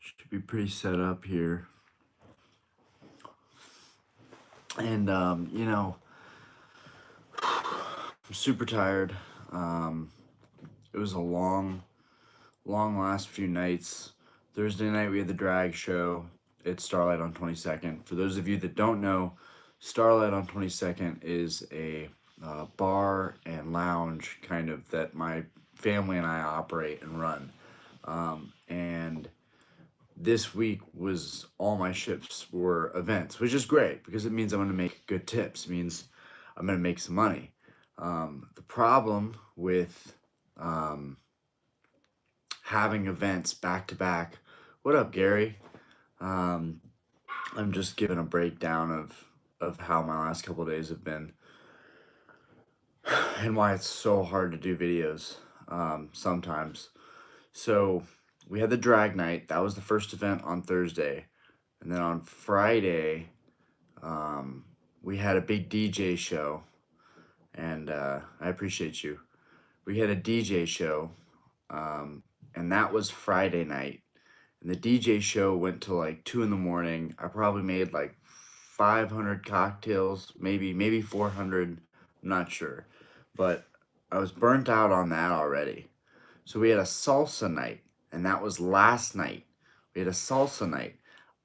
Should be pretty set up here. And, I'm super tired. It was a long last few nights. Thursday night, we had the drag show. It's Starlight on 22nd. For those of you that don't know, Starlight on 22nd is a bar and lounge kind of that my family and I operate and run. And this week was all my shifts were events, which is great because it means I'm going to make good tips. It means I'm going to make some money. The problem with having events back to back. What up, Gary? I'm just giving a breakdown of how my last couple of days have been and why it's so hard to do videos sometimes. So we had the drag night. That was the first event on Thursday. And then on Friday, we had a big DJ show. And I appreciate you. We had a DJ show. And that was Friday night. And the DJ show went to like 2 in the morning. I probably made like 500 cocktails, maybe 400. I'm not sure. But I was burnt out on that already. So we had a salsa night, and that was last night. We had a salsa night.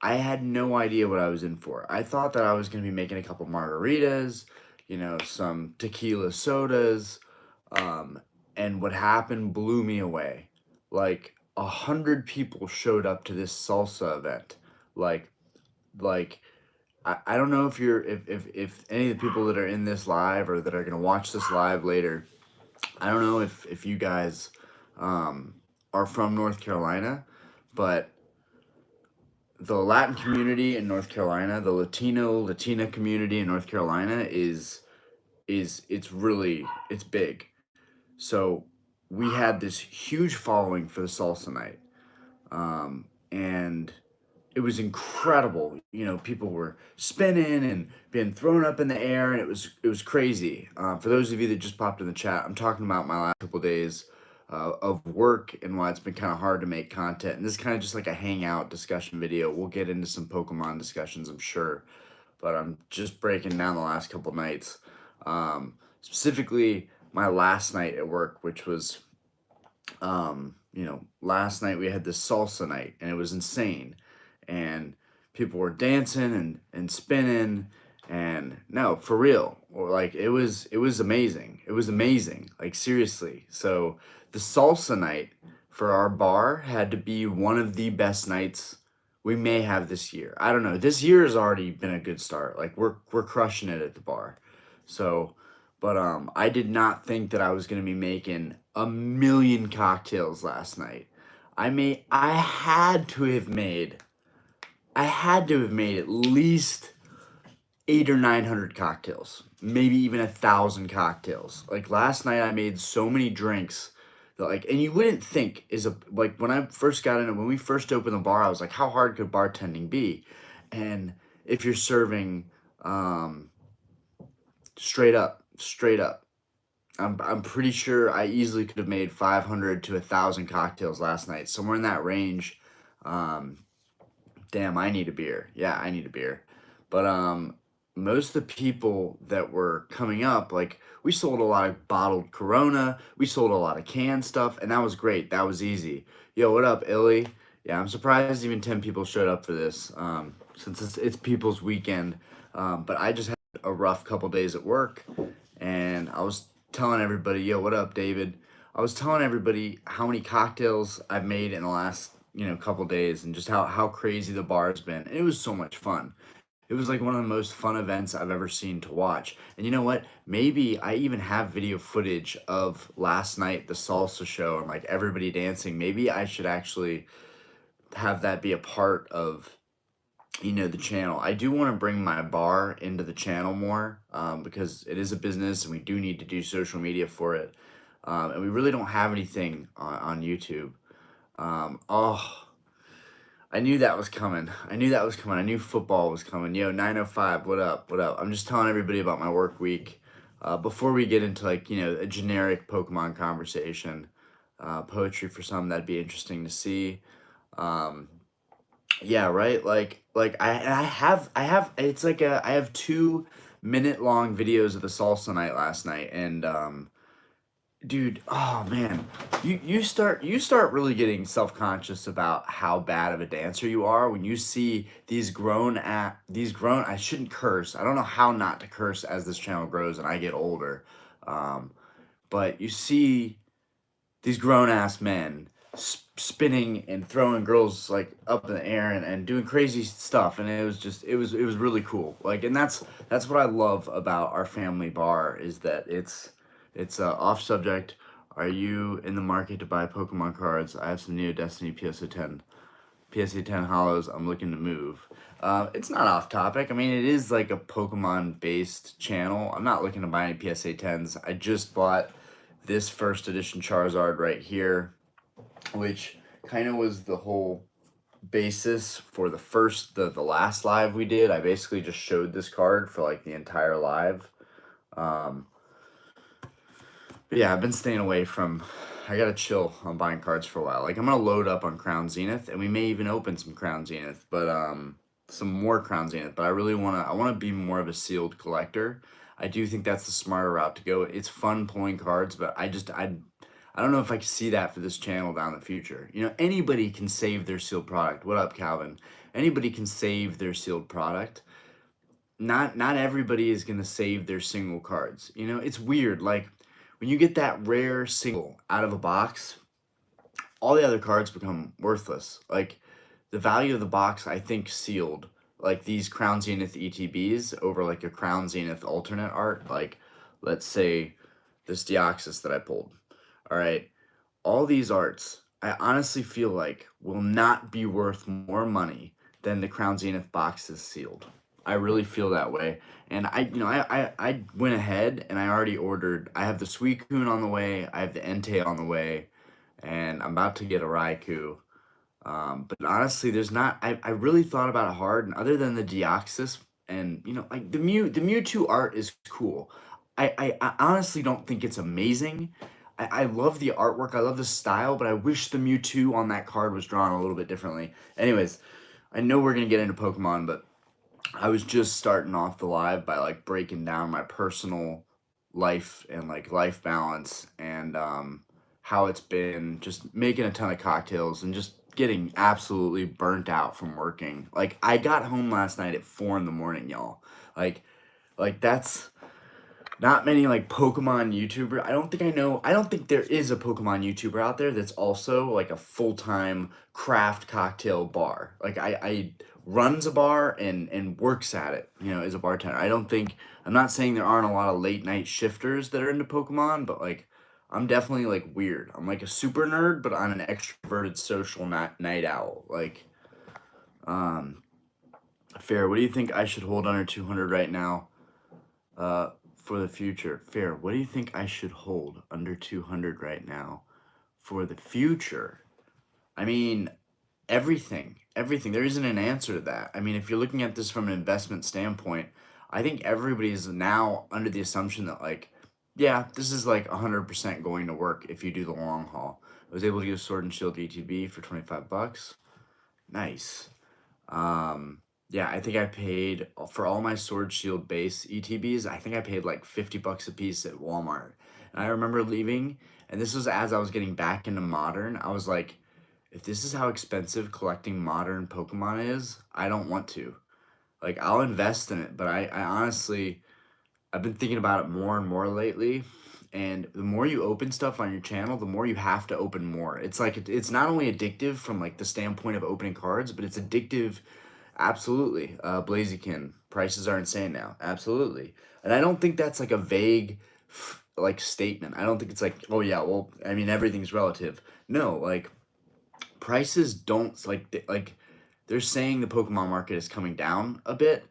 I had no idea what I was in for. I thought that I was going to be making a couple margaritas, some tequila sodas, and what happened blew me away. Like 100 people showed up to this salsa event. Like, I don't know if any of the people that are in this live or that are gonna watch this live later, I don't know if you guys are from North Carolina, but the Latin community in North Carolina, the Latina community in North Carolina it's big. So we had this huge following for the salsa night. And it was incredible. People were spinning and being thrown up in the air, and it was crazy. For those of you that just popped in the chat, I'm talking about my last couple days of work and why it's been kind of hard to make content. And this is kind of just like a hangout discussion video. We'll get into some Pokemon discussions, I'm sure, but I'm just breaking down the last couple nights. Specifically, my last night at work, which was, last night we had this salsa night, and it was insane. And people were dancing and spinning, and no, for real, or like it was amazing. It was amazing, like seriously. So the salsa night for our bar had to be one of the best nights we may have this year. I don't know. This year has already been a good start. Like we're crushing it at the bar. So, but I did not think that I was gonna be making a million cocktails last night. I had to have made at least 800 or 900 cocktails, maybe even 1,000 cocktails. Like last night, I made so many drinks that and you wouldn't think when I first got in it, when we first opened the bar, I was like, how hard could bartending be? And if you're serving, straight up, I'm pretty sure I easily could have made 500 to 1,000 cocktails last night, somewhere in that range. Damn, I need a beer. Yeah, I need a beer. But most of the people that were coming up, like we sold a lot of bottled Corona, we sold a lot of canned stuff, and that was great. That was easy. Yo, what up, Illy? Yeah, I'm surprised even 10 people showed up for this, since it's people's weekend. But I just had a rough couple days at work, and I was telling everybody, yo, what up, David? I was telling everybody how many cocktails I've made in the last couple days, and just how crazy the bar has been. And it was so much fun. It was like one of the most fun events I've ever seen to watch. And you know what? Maybe I even have video footage of last night, the salsa show, and like everybody dancing. Maybe I should actually have that be a part of the channel. I do want to bring my bar into the channel more, because it is a business and we do need to do social media for it. And we really don't have anything on YouTube. Oh, I knew that was coming. I knew football was coming. Yo, 905, what up? What up? I'm just telling everybody about my work week. Before we get into a generic Pokemon conversation, poetry for some, that'd be interesting to see. Yeah, right? I have it's like I have 2-minute long videos of the Salsa Night last night, and dude, oh man, you start really getting self-conscious about how bad of a dancer you are when you see these grown. I shouldn't curse. I don't know how not to curse as this channel grows and I get older. Um, but you see these grown ass men spinning and throwing girls like up in the air and doing crazy stuff, and it was really cool. Like, and that's what I love about our family bar is that it's off subject. Are you in the market to buy Pokemon cards? I have some Neo Destiny PSA 10 hollows. I'm looking to move. It's not off topic. I mean, it is like a Pokemon based channel. I'm not looking to buy any PSA 10s. I just bought this first edition Charizard right here, which kind of was the whole basis for the last live we did. I basically just showed this card for like the entire live. Um, but yeah, I've been staying away from. I gotta chill on buying cards for a while. Like, I'm gonna load up on Crown Zenith, and we may even open some Crown Zenith, but some more Crown Zenith. But I wanna be more of a sealed collector. I do think that's the smarter route to go. It's fun pulling cards, but I don't know if I can see that for this channel down the future. Anybody can save their sealed product. What up, Calvin? Anybody can save their sealed product. Not everybody is gonna save their single cards. It's weird. Like, when you get that rare single out of a box, all the other cards become worthless. Like, the value of the box, I think, sealed. Like these Crown Zenith ETBs over like a Crown Zenith alternate art. Like, let's say this Deoxys that I pulled. All right, all these arts, I honestly feel like will not be worth more money than the Crown Zenith boxes sealed. I really feel that way. And I went ahead and I already ordered. I have the Suicune on the way, I have the Entei on the way, and I'm about to get a Raikou. But honestly, there's not. I really thought about it hard, and other than the Deoxys and like the Mewtwo art is cool. I honestly don't think it's amazing. I love the artwork. I love the style, but I wish the Mewtwo on that card was drawn a little bit differently. Anyways, I know we're gonna get into Pokemon, but I was just starting off the live by like breaking down my personal life and like life balance and how it's been just making a ton of cocktails and just getting absolutely burnt out from working. Like, I got home last night at 4 in the morning, y'all. Like that's not many like Pokemon YouTuber. I don't think there is a Pokemon YouTuber out there that's also like a full-time craft cocktail bar. Like, I runs a bar and works at it, as a bartender. I'm not saying there aren't a lot of late night shifters that are into Pokemon, but like, I'm definitely like weird. I'm like a super nerd, but I'm an extroverted social night owl. Like, um Fair, what do you think I should hold under 200 right now? For the future. Fair, what do you think I should hold under 200 right now for the future? I mean, everything. Everything. There isn't an answer to that. I mean, if you're looking at this from an investment standpoint, I think everybody is now under the assumption that, like, yeah, this is like 100% going to work if you do the long haul. I was able to get a Sword and Shield ETB for 25 bucks. Nice. Yeah, I think I paid for all my Sword Shield base ETBs. I think I paid like 50 bucks a piece at Walmart. And I remember leaving, and this was as I was getting back into Modern. I was like, if this is how expensive collecting modern Pokemon is, I don't want to. Like, I'll invest in it, but I honestly, I've been thinking about it more and more lately. And the more you open stuff on your channel, the more you have to open more. It's like it's not only addictive from like the standpoint of opening cards, but it's addictive. Absolutely. Blaziken, prices are insane now. Absolutely. And I don't think that's like a vague like statement. I don't think it's like, oh yeah, well, I mean, everything's relative. No, like, prices don't like they're saying the Pokemon market is coming down a bit,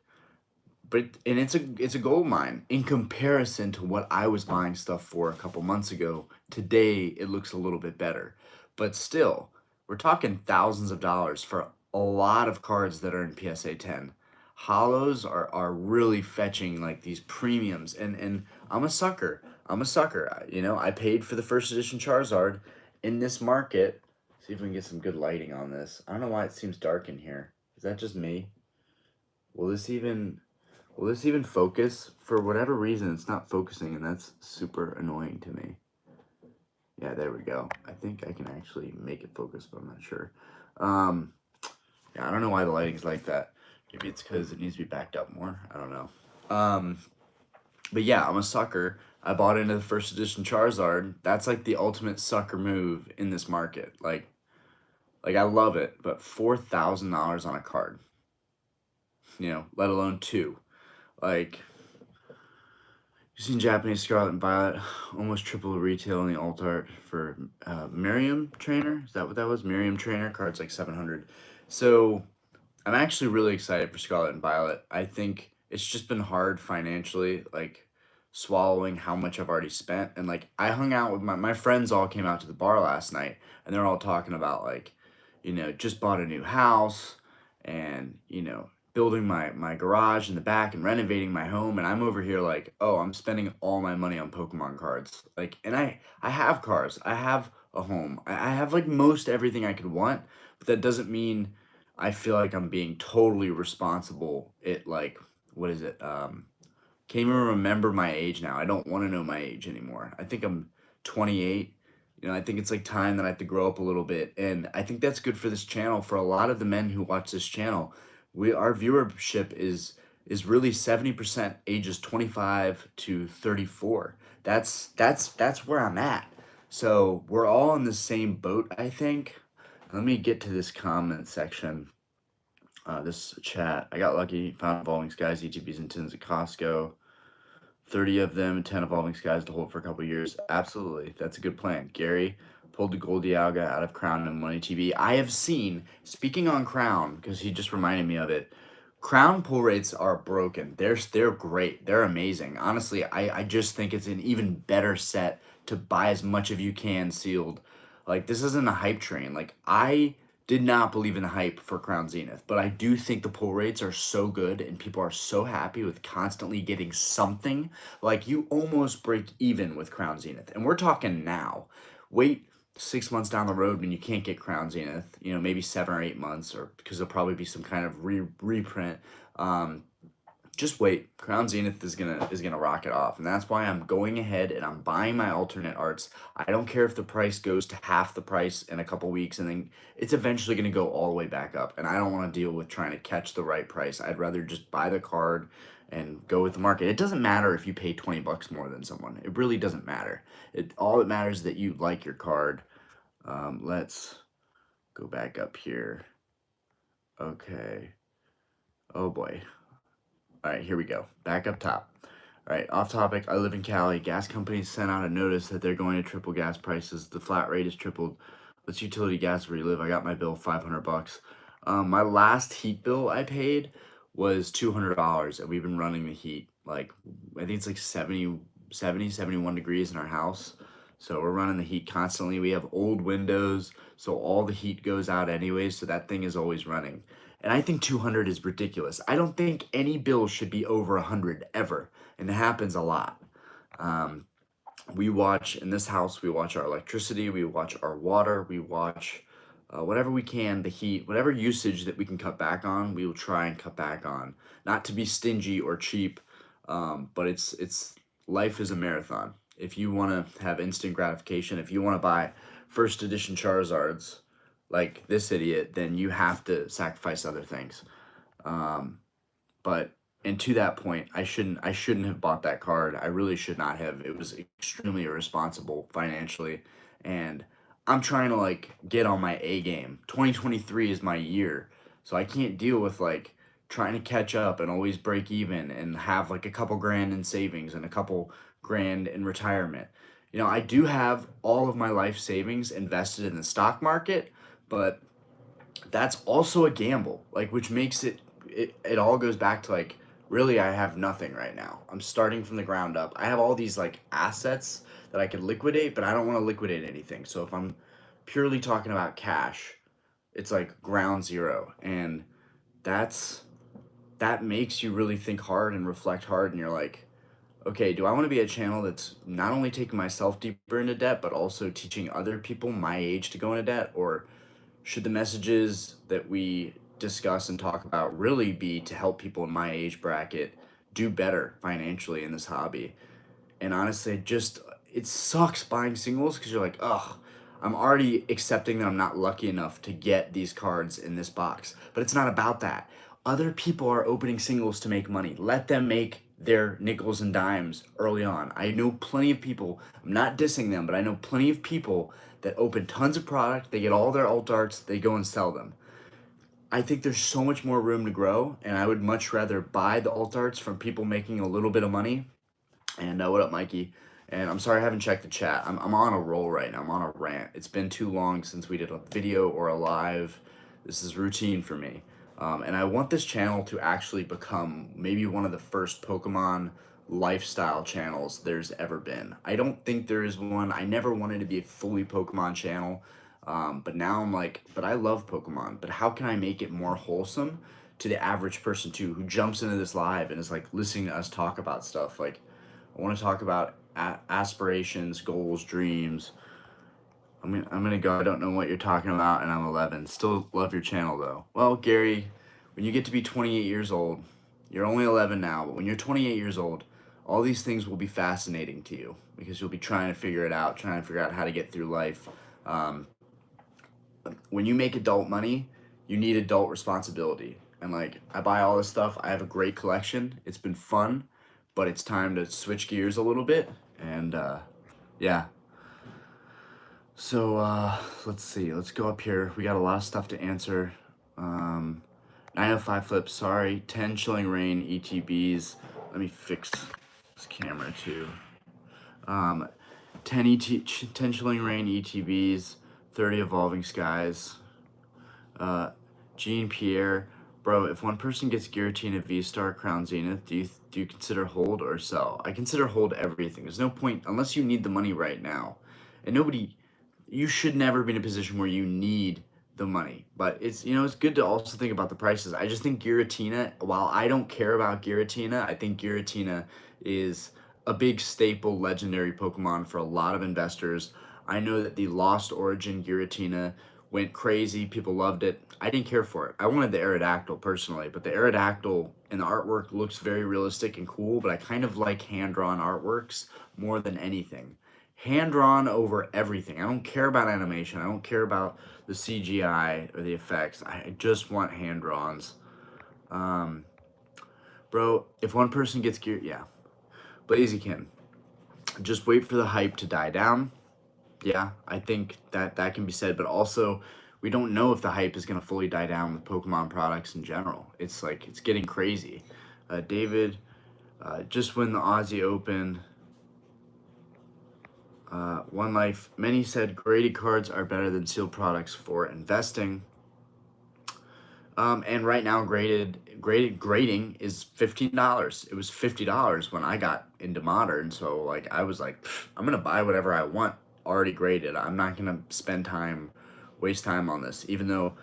but it's a gold mine in comparison to what I was buying stuff for a couple months ago. Today it looks a little bit better, but still, we're talking thousands of dollars for a lot of cards that are in PSA 10. Hollows are really fetching like these premiums, and I'm a sucker. I'm a sucker. I paid for the first edition Charizard in this market. See if we can get some good lighting on this. I don't know why it seems dark in here. Is that just me? Will this even will this even focus? For whatever reason, it's not focusing, and that's super annoying to me. Yeah, there we go. I think I can actually make it focus, but I'm not sure. Um, yeah, I don't know why the lighting's like that. Maybe it's because it needs to be backed up more. I don't know. Um, but yeah, I'm a sucker. I bought into the first edition Charizard. That's like the ultimate sucker move in this market. Like I love it, but $4,000 on a card, let alone two. Like, you've seen Japanese Scarlet and Violet almost triple the retail in the alt art for Miriam Trainer. Is that what that was? Miriam Trainer card's like 700. So I'm actually really excited for Scarlet and Violet. I think it's just been hard financially, like swallowing how much I've already spent. And like I hung out with my friends all came out to the bar last night and they're all talking about like, just bought a new house and, building my garage in the back and renovating my home. And I'm over here like, oh, I'm spending all my money on Pokemon cards. Like, and I have cars. I have a home. I have like most everything I could want, but that doesn't mean I feel like I'm being totally responsible. It like, what is it? Can't even remember my age now. I don't want to know my age anymore. I think I'm 28. I think it's like time that I have to grow up a little bit, and I think that's good for this channel. For a lot of the men who watch this channel, our viewership is really 70% ages 25 to 34. That's where I'm at. So we're all in the same boat, I think. Let me get to this comment section. This chat. I got lucky. Found evolving skies, ETBs, and tins at Costco. 30 of them, 10 evolving skies to hold for a couple years. Absolutely. That's a good plan. Gary pulled the Goldialga out of Crown and Money TV. I have seen, speaking on Crown, because he just reminded me of it, Crown pull rates are broken. They're great. They're amazing. Honestly, I just think it's an even better set to buy as much of you can sealed. Like, this isn't a hype train. Like, I did not believe in the hype for Crown Zenith, but I do think the pull rates are so good and people are so happy with constantly getting something. Like, you almost break even with Crown Zenith. And we're talking now. Wait 6 months down the road when you can't get Crown Zenith, maybe 7 or 8 months, or because there'll probably be some kind of reprint. Just wait. Crown Zenith is gonna rock it off, and that's why I'm going ahead and I'm buying my alternate arts. I don't care if the price goes to half the price in a couple weeks, and then it's eventually gonna go all the way back up. And I don't want to deal with trying to catch the right price. I'd rather just buy the card and go with the market. It doesn't matter if you pay 20 bucks more than someone. It really doesn't matter. It all it matters is that you like your card. Let's go back up here. Okay. Oh boy. All right, here we go. Back up top. All right, off topic. I live in Cali. Gas companies sent out a notice that they're going to triple gas prices. The flat rate is tripled. What's utility gas where you live? I got my bill 500 bucks. My last heat bill I paid was $200, and we've been running the heat like I think it's like 71 degrees in our house. So we're running the heat constantly. We have old windows, so all the heat goes out anyways. So that thing is always running. And I think 200 is ridiculous. I don't think any bill should be over 100 ever, and it happens a lot. Um, we watch in this house. We watch our electricity. We watch our water. We watch whatever we can, the heat, whatever usage that we can cut back on. We will try and cut back on. Not to be stingy or cheap, but it's life is a marathon. If you want to have instant gratification, if you want to buy first edition Charizards like this idiot, then you have to sacrifice other things. Um, but and to that point, I shouldn't have bought that card. I really should not have. It was extremely irresponsible financially, and I'm trying to like get on my A game. 2023 is my year, so I can't deal with like trying to catch up and always break even and have like a couple grand in savings and a couple grand in retirement. I do have all of my life savings invested in the stock market, but that's also a gamble, like which makes it all goes back to like really I have nothing right now. I'm starting from the ground up. I have all these like assets that I could liquidate, but I don't want to liquidate anything. So if I'm purely talking about cash, it's like ground zero. And that's that makes you really think hard and reflect hard, and you're like, okay, do I want to be a channel that's not only taking myself deeper into debt, but also teaching other people my age to go into debt? Or should the messages that we discuss and talk about really be to help people in my age bracket do better financially in this hobby. And honestly, just it sucks buying singles because you're like, ugh, I'm already accepting that I'm not lucky enough to get these cards in this box. But it's not about that. Other people are opening singles to make money. Let them make their nickels and dimes early on. I know plenty of people, I'm not dissing them, but I know plenty of people that open tons of product, they get all their alt arts, they go and sell them. I think there's so much more room to grow, and I would much rather buy the alt arts from people making a little bit of money. And what up, Mikey? And I'm sorry I haven't checked the chat. I'm on a roll right now. I'm on a rant. It's been too long since we did a video or a live. This is routine for me. And I want this channel to actually become maybe one of the first Pokemon lifestyle channels there's ever been. I don't think there is one. I never wanted to be a fully Pokemon channel. But now I'm like, but I love Pokemon. But how can I make it more wholesome to the average person too, who jumps into this live and is like listening to us talk about stuff? Like, I want to talk about aspirations, goals, dreams. I'm gonna go. I don't know what you're talking about, and I'm 11. Still love your channel though. Well, Gary, when you get to be 28 years old, you're only 11 now, but when you're 28 years old, all these things will be fascinating to you because you'll be trying to figure it out, trying to figure out how to get through life. Um, when you make adult money, you need adult responsibility. And like, I buy all this stuff. I have a great collection. It's been fun, but it's time to switch gears a little bit. And yeah. So let's see. Let's go up here. We got a lot of stuff to answer. 905 flips. Sorry. 10 Chilling Rain ETBs. Let me fix this camera too. 10 Chilling Rain ETBs. 30 Evolving Skies. Jean Pierre, bro, if one person gets Giratina V-Star Crown Zenith, do you consider hold or sell? I consider hold everything. There's no point, unless you need the money right now. And you should never be in a position where you need the money. But it's good to also think about the prices. I just think Giratina, while I don't care about Giratina, I think Giratina is a big staple legendary Pokemon for a lot of investors. I know that the Lost Origin Giratina went crazy. People loved it. I didn't care for it. I wanted the Aerodactyl personally, but the Aerodactyl and the artwork looks very realistic and cool, but I kind of like hand-drawn artworks more than anything. Hand-drawn over everything. I don't care about animation. I don't care about the CGI or the effects. I just want hand-drawns. Bro, if one person gets gear, yeah. Blaziken, just wait for the hype to die down. Yeah, I think that can be said, but also we don't know if the hype is going to fully die down with Pokemon products in general. It's like, it's getting crazy. David, just win the Aussie Open. One Life, many said graded cards are better than sealed products for investing. And right now grading is $15. It was $50 when I got into Modern, so like I was like, I'm gonna buy whatever I want already graded. I'm not gonna waste time on this, even though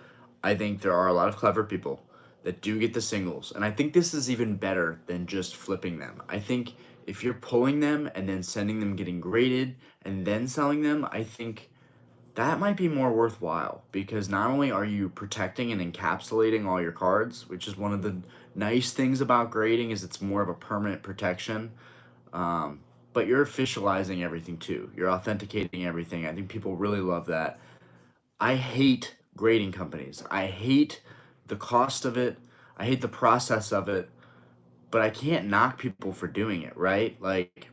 I think there are a lot of clever people that do get the singles. And I think this is even better than just flipping them. I think if you're pulling them and then sending them getting graded and then selling them, I think that might be more worthwhile because not only are you protecting and encapsulating all your cards, which is one of the nice things about grading is it's more of a permanent protection, but you're officializing everything too. You're authenticating everything. I think people really love that. I hate grading companies. I hate the cost of it. I hate the process of it, but I can't knock people for doing it, right? Like,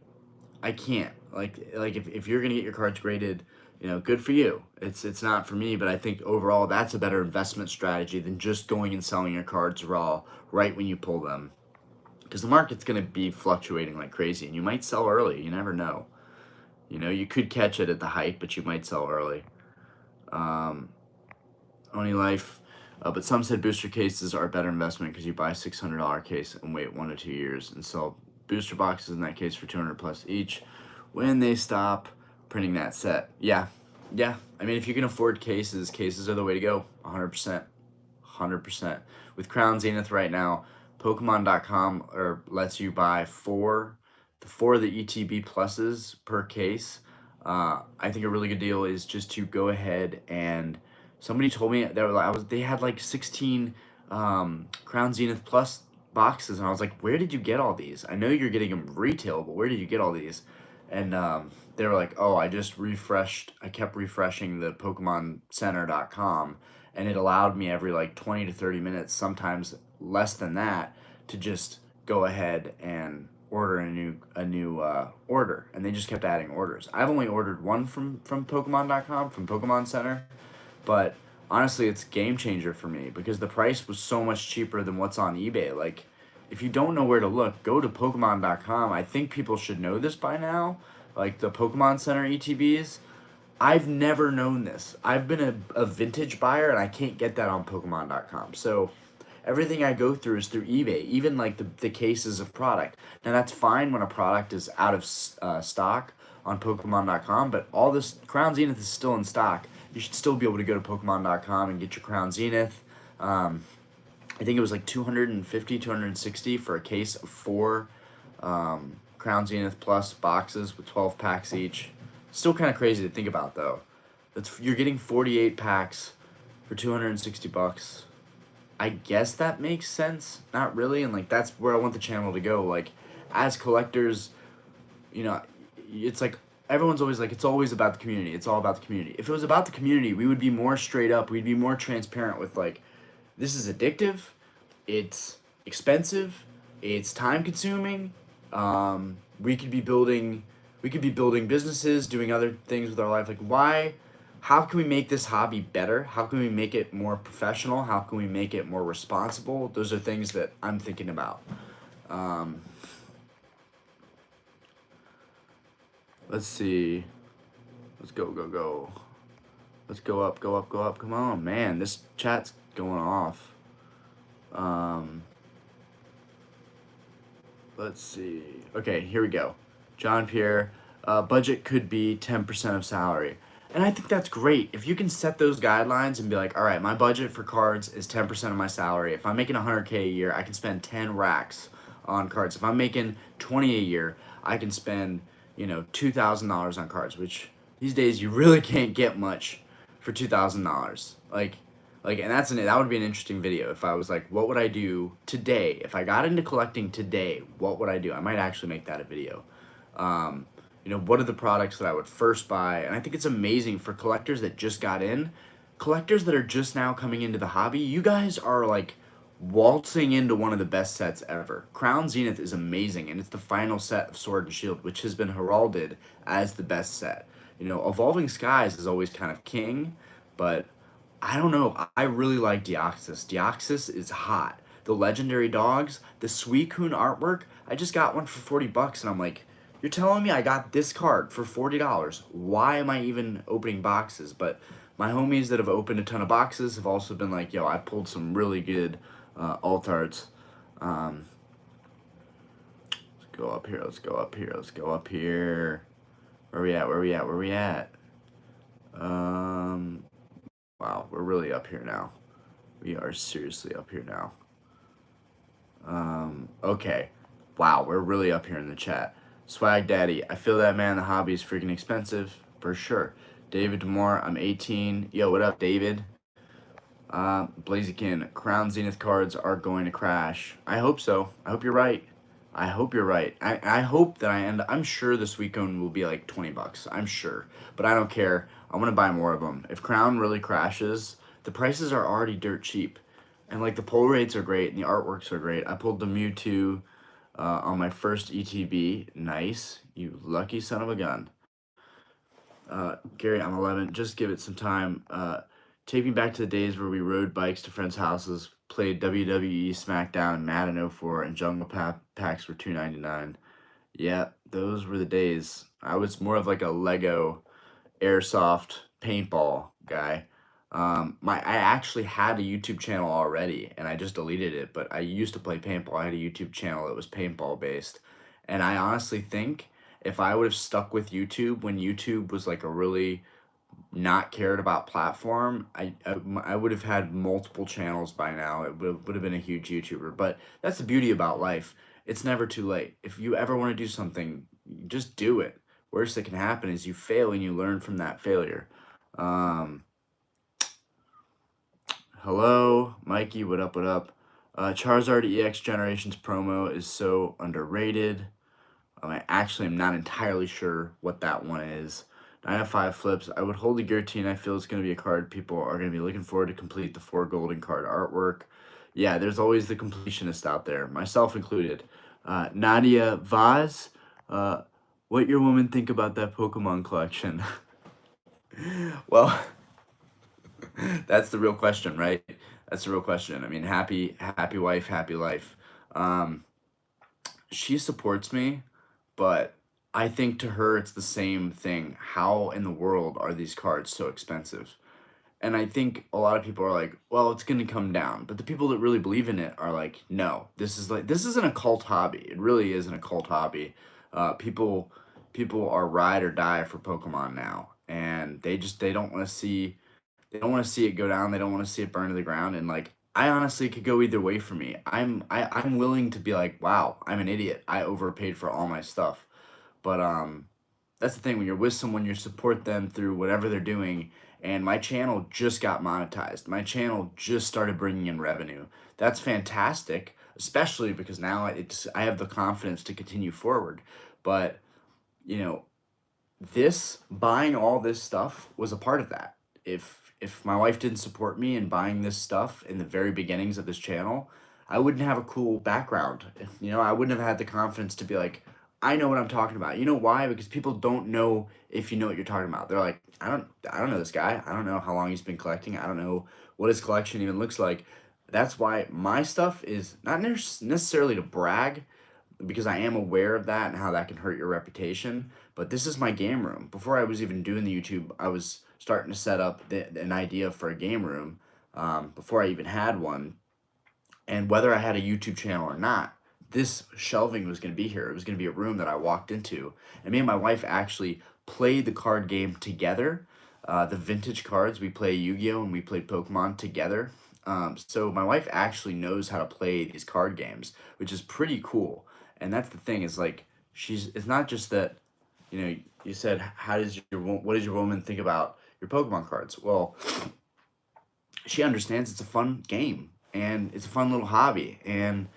I can't. Like if you're gonna get your cards graded, good for you. It's not for me, but I think overall that's a better investment strategy than just going and selling your cards raw right when you pull them. Because the market's gonna be fluctuating like crazy, and you might sell early. You never know. You could catch it at the height, but you might sell early. Only Life, but some said booster cases are a better investment because you buy a $600 case and wait 1 to 2 years and sell booster boxes in that case for 200 plus each when they stop printing that set. Yeah. I mean, if you can afford cases are the way to go. 100%. 100%. With Crown Zenith right now, Pokemon.com lets you buy four of the ETB pluses per case. I think a really good deal is just to go ahead and somebody told me they had like 16 Crown Zenith Plus boxes, and I was like, where did you get all these? I know you're getting them retail, but where did you get all these? And they were like, oh, I just refreshed. I kept refreshing the PokemonCenter.com, and it allowed me every like 20 to 30 minutes, sometimes less than that, to just go ahead and order a new order. And they just kept adding orders. I've only ordered one from Pokemon.com, from Pokemon Center, but honestly, it's game changer for me because the price was so much cheaper than what's on eBay. Like, if you don't know where to look, go to Pokemon.com. I think people should know this by now. Like the Pokemon Center ETBs. I've never known this. I've been a vintage buyer and I can't get that on Pokemon.com. So everything I go through is through eBay, even like the cases of product. Now that's fine when a product is out of stock on Pokemon.com, but all this Crown Zenith is still in stock. You should still be able to go to Pokemon.com and get your Crown Zenith. I think it was like 250, 260 for a case of 4 Crown Zenith Plus boxes with 12 packs each. Still kind of crazy to think about though. You're getting 48 packs for 260 bucks. I guess that makes sense. Not really, and like that's where I want the channel to go. Like as collectors, you know, it's like everyone's always like it's always about the community. It's all about the community. If it was about the community, we would be more straight up. We'd be more transparent with like this is addictive, it's expensive, it's time consuming. We could be building businesses, doing other things with our life. Like why how can we make this hobby better? How can we make it more professional? How can we make it more responsible? Those are things that I'm thinking about. Um, let's see. Let's go, go, go. Let's go up, go up, go up. Come on, man. This chat's going off. Um, let's see. Okay, here we go. John Pierre, budget could be 10% of salary. And I think that's great. If you can set those guidelines and be like, all right, my budget for cards is 10% of my salary. If I'm making 100K a year, I can spend 10 racks on cards. If I'm making 20 a year, I can spend, $2,000 on cards, which these days you really can't get much for $2,000. And that would be an interesting video if I was like, what would I do today? If I got into collecting today, what would I do? I might actually make that a video. Um, what are the products that I would first buy? And I think it's amazing for collectors that just got in, collectors that are just now coming into the hobby. You guys are like waltzing into one of the best sets ever. Crown Zenith is amazing, and it's the final set of Sword and Shield, which has been heralded as the best set. Evolving Skies is always kind of king, but I don't know. I really like Deoxys. Deoxys is hot. The legendary dogs, the Suicune artwork. I just got one for $40, and I'm like, you're telling me I got this card for $40. Why am I even opening boxes? But my homies that have opened a ton of boxes have also been like, yo, I pulled some really good alt arts. Let's go up here. Let's go up here. Let's go up here. Where we at? Where we at? Where we at? Wow, we're really up here now. We are seriously up here now. Okay. Wow, we're really up here in the chat. Swag Daddy, I feel that, man. The hobby is freaking expensive, for sure. David Demore, I'm 18. Yo, what up, David? Blaziken, Crown Zenith cards are going to crash. I hope so. I hope you're right. I hope you're right. I hope that I'm sure the Suicune will be like $20. I'm sure. But I don't care. I want to buy more of them. If Crown really crashes, the prices are already dirt cheap. And like the pull rates are great and the artworks are great. I pulled the Mewtwo on my first ETB. Nice. You lucky son of a gun. Gary, I'm 11. Just give it some time. Take me back to the days where we rode bikes to friends' houses, played WWE, SmackDown, Madden 04, and Jungle packs were $2.99. Yeah, those were the days. I was more of like a Lego airsoft paintball guy. I actually had a YouTube channel already, and I just deleted it. But I used to play paintball. I had a YouTube channel that was paintball based, and I honestly think if I would have stuck with YouTube when YouTube was like a really not cared about platform, I would have had multiple channels by now. It would have been a huge YouTuber. But that's the beauty about life. It's never too late. If you ever want to do something, just do it. Worst that can happen is you fail and you learn from that failure. Um, Hello, Mikey. What up? What up? Charizard EX Generations promo is so underrated. I actually am not entirely sure what that one is. 9 of 5 flips. I would hold the guillotine. I feel it's going to be a card people are going to be looking forward to complete the 4 golden card artwork. Yeah, there's always the completionist out there, myself included. Nadia Vaz, what your woman think about that Pokemon collection? Well, that's the real question, right? That's the real question. I mean, happy wife, happy life. Um, she supports me, but I think to her it's the same thing. How in the world are these cards so expensive? And I think a lot of people are like, well, it's gonna come down. But the people that really believe in it are like, no, this isn't a cult hobby. It really isn't a cult hobby. People are ride or die for Pokemon now, and they don't want to see it go down. They don't want to see it burn to the ground. And like, I honestly could go either way for me. I'm willing to be like, wow, I'm an idiot. I overpaid for all my stuff. But that's the thing, when you're with someone, you support them through whatever they're doing. And my channel just got monetized. My channel just started bringing in revenue. That's fantastic, especially because now I have the confidence to continue forward. But you know, this buying all this stuff was a part of that. If my wife didn't support me in buying this stuff in the very beginnings of this channel, I wouldn't have a cool background. I wouldn't have had the confidence to be like, I know what I'm talking about. You know why? Because people don't know if you know what you're talking about. They're like, I don't know this guy. I don't know how long he's been collecting. I don't know what his collection even looks like. That's why my stuff is not necessarily to brag, because I am aware of that and how that can hurt your reputation. But this is my game room. Before I was even doing the YouTube, I was starting to set up an idea for a game room, before I even had one. And whether I had a YouTube channel or not, this shelving was going to be here. It was going to be a room that I walked into. And me and my wife actually played the card game together. The vintage cards, we play Yu-Gi-Oh! And we played Pokemon together. So my wife actually knows how to play these card games, which is pretty cool. And that's the thing, is like, it's not just that, you said, what does your woman think about your Pokemon cards? Well, she understands it's a fun game and it's a fun little hobby, and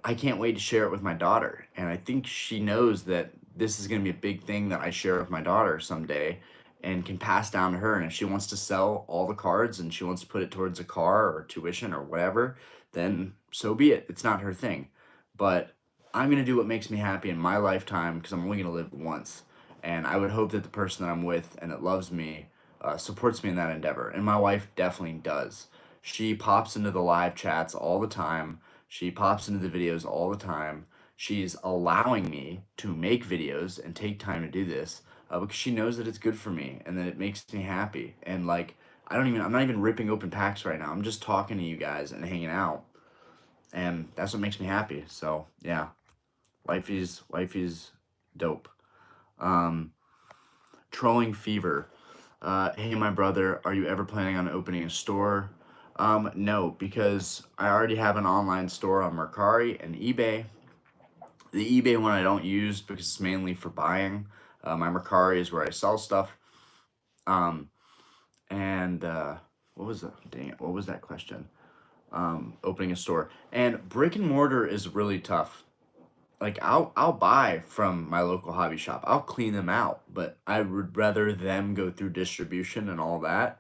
I can't wait to share it with my daughter. And I think she knows that this is going to be a big thing that I share with my daughter someday and can pass down to her. And if she wants to sell all the cards and she wants to put it towards a car or tuition or whatever, then so be it. It's not her thing. But I'm going to do what makes me happy in my lifetime, because I'm only going to live once. And I would hope that the person that I'm with and that loves me supports me in that endeavor. And my wife definitely does. She pops into the live chats all the time. She pops into the videos all the time. She's allowing me to make videos and take time to do this, because she knows that it's good for me and that it makes me happy. And like, I'm not even ripping open packs right now. I'm just talking to you guys and hanging out. And that's what makes me happy. So yeah, life is dope. Um, Trolling Fever. Hey, my brother, are you ever planning on opening a store? No, because I already have an online store on Mercari and eBay. The eBay one I don't use because it's mainly for buying. My Mercari is where I sell stuff. Um, and what was that? Dang it! What was that question? Opening a store, and brick and mortar is really tough. Like, I'll buy from my local hobby shop. I'll clean them out, but I would rather them go through distribution and all that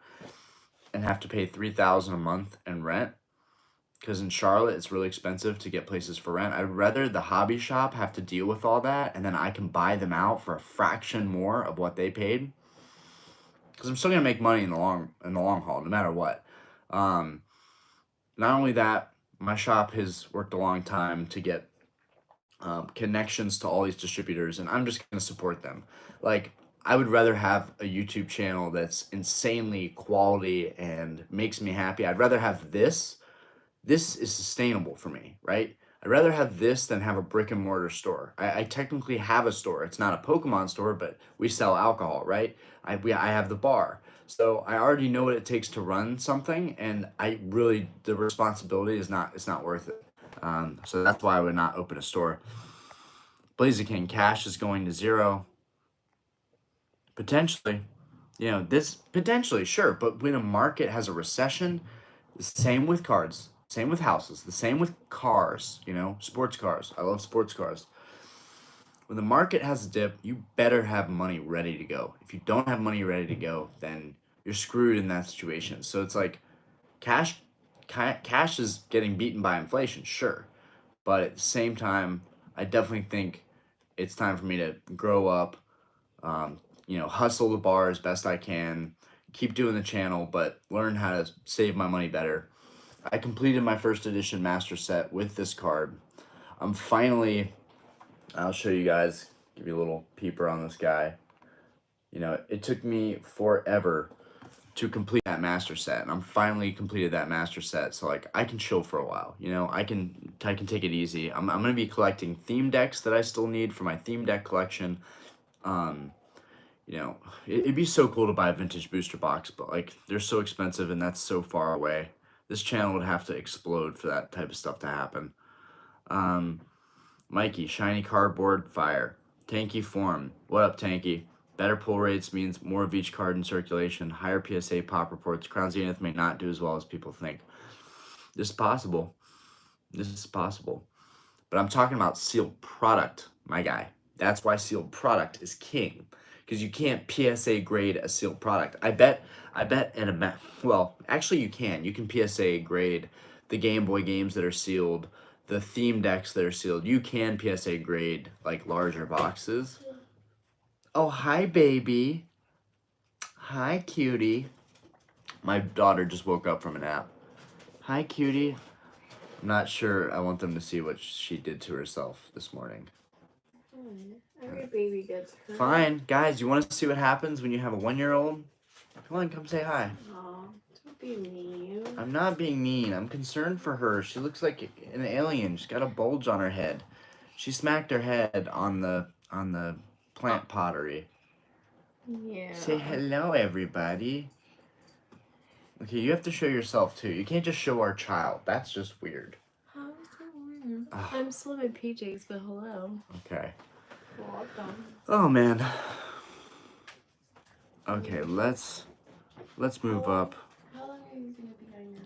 and have to pay 3,000 a month in rent, because in Charlotte it's really expensive to get places for rent. I'd rather the hobby shop have to deal with all that, and then I can buy them out for a fraction more of what they paid, because I'm still gonna make money in the long haul, no matter what. Um, Not only that, my shop has worked a long time to get connections to all these distributors, and I'm just going to support them. Like, I would rather have a YouTube channel that's insanely quality and makes me happy. I'd rather have this. This is sustainable for me, right? I'd rather have this than have a brick and mortar store. I technically have a store. It's not a Pokemon store, but we sell alcohol, right? I have the bar. So I already know what it takes to run something, and the responsibility is not, it's not worth it. So that's why I would not open a store. Blaziken, cash is going to zero. Potentially. This potentially, sure, but when a market has a recession, The same with cards, same with houses, the same with cars, sports cars. I love sports cars. When the market has a dip, you better have money ready to go. If you don't have money ready to go, then you're screwed in that situation. So it's like cash cash is getting beaten by inflation, sure. But at the same time, I definitely think it's time for me to grow up, hustle the bar as best I can, keep doing the channel, but learn how to save my money better. I completed my first edition master set with this card. I'm finally, I'll show you guys, give you a little peeper on this guy. It took me forever to complete that master set, and I'm finally completed that master set, so like I can chill for a while. I can take it easy. I'm gonna be collecting theme decks that I still need for my theme deck collection. Um, it'd be so cool to buy a vintage booster box, but like they're so expensive and that's so far away. This channel would have to explode for that type of stuff to happen. Um, Mikey, shiny cardboard, fire. Tanky form. What up, Tanky? Better pull rates means more of each card in circulation. Higher PSA pop reports. Crown Zenith may not do as well as people think. This is possible. This is possible. But I'm talking about sealed product, my guy. That's why sealed product is king. Because you can't PSA grade a sealed product. I bet well, actually you can. You can PSA grade the Game Boy games that are sealed, the theme decks that are sealed. You can PSA grade like larger boxes. Oh, hi baby. Hi cutie. My daughter just woke up from a nap. Hi cutie. I'm not sure I want them to see what she did to herself this morning. Every baby gets hurt. Fine. Guys, you want to see what happens when you have a 1-year-old? Come on, come say hi. Aw, don't be mean. I'm not being mean. I'm concerned for her. She looks like an alien. She's got a bulge on her head. She smacked her head on the plant pottery. Yeah. Say hello, everybody. Okay, you have to show yourself too. You can't just show our child. That's just weird. How is that weird? I'm still in my PJs, but hello. Okay. Welcome. Oh man. Okay, let's move up. How long are you gonna be on your?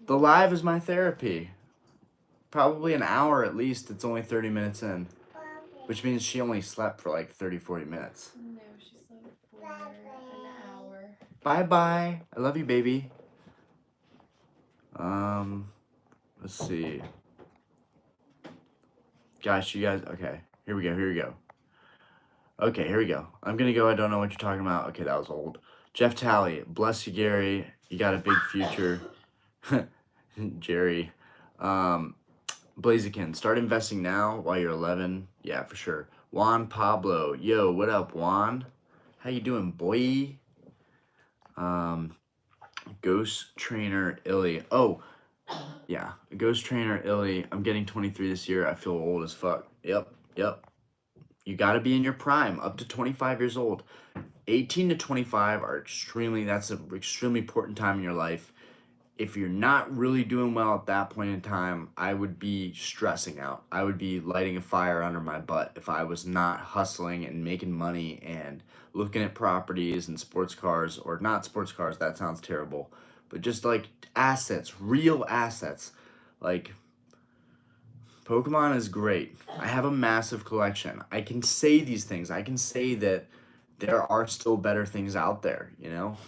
The live is my therapy. Probably an hour at least. It's only 30 minutes in. Which means she only slept for like 30, 40 minutes. No, she slept for an hour. Bye-bye. I love you, baby. Let's see. Gosh, you guys, okay. Here we go. Okay, here we go. I'm gonna go, I don't know what you're talking about. Okay, that was old. Jeff Talley, bless you, Gary. You got a big future. Jerry. Blaziken, start investing now while you're 11. Yeah, for sure. Juan Pablo, yo, what up, Juan? How you doing, boy? Ghost Trainer Illy. Oh, yeah, Ghost Trainer Illy. I'm getting 23 this year. I feel old as fuck. Yep. You got to be in your prime, up to 25 years old. 18 to 25 that's an extremely important time in your life. If you're not really doing well at that point in time, I would be stressing out. I would be lighting a fire under my butt if I was not hustling and making money and looking at properties and sports cars, or not sports cars, that sounds terrible, but just like assets, real assets. Like, Pokemon is great. I have a massive collection. I can say these things. I can say that there are still better things out there,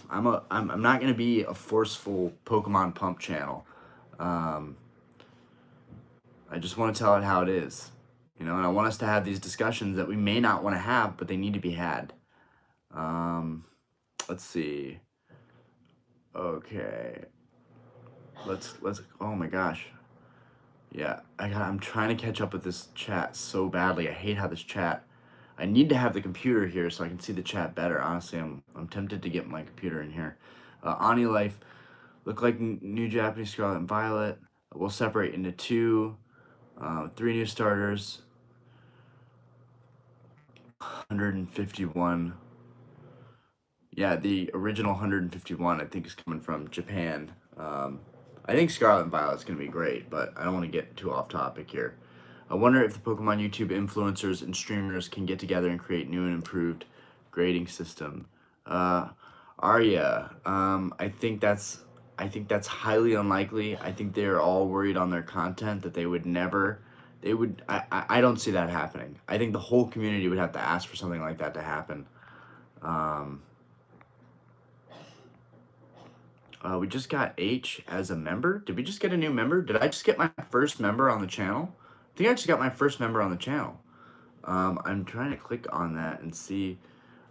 I'm not going to be a forceful Pokemon pump channel. I just want to tell it how it is, and I want us to have these discussions that we may not want to have, but they need to be had. Let's see. Okay. Let's oh my gosh. Yeah, I'm trying to catch up with this chat so badly. I hate how this chat. I need to have the computer here so I can see the chat better. Honestly, I'm tempted to get my computer in here. Ani Life, look like new Japanese Scarlet and Violet. We'll separate into 2, 3 new starters. 151. Yeah, the original 151 I think is coming from Japan. I think Scarlet and Violet's going to be great, but I don't want to get too off topic here. I wonder if the Pokemon YouTube influencers and streamers can get together and create new and improved grading system. Arya, I think that's I think that's highly unlikely. I think they're all worried on their content that they would never, they would, I don't see that happening. I think the whole community would have to ask for something like that to happen. We just got H as a member. Did we just get a new member? Did I just get my first member on the channel? I think I just got my first member on the channel. I'm trying to click on that and see.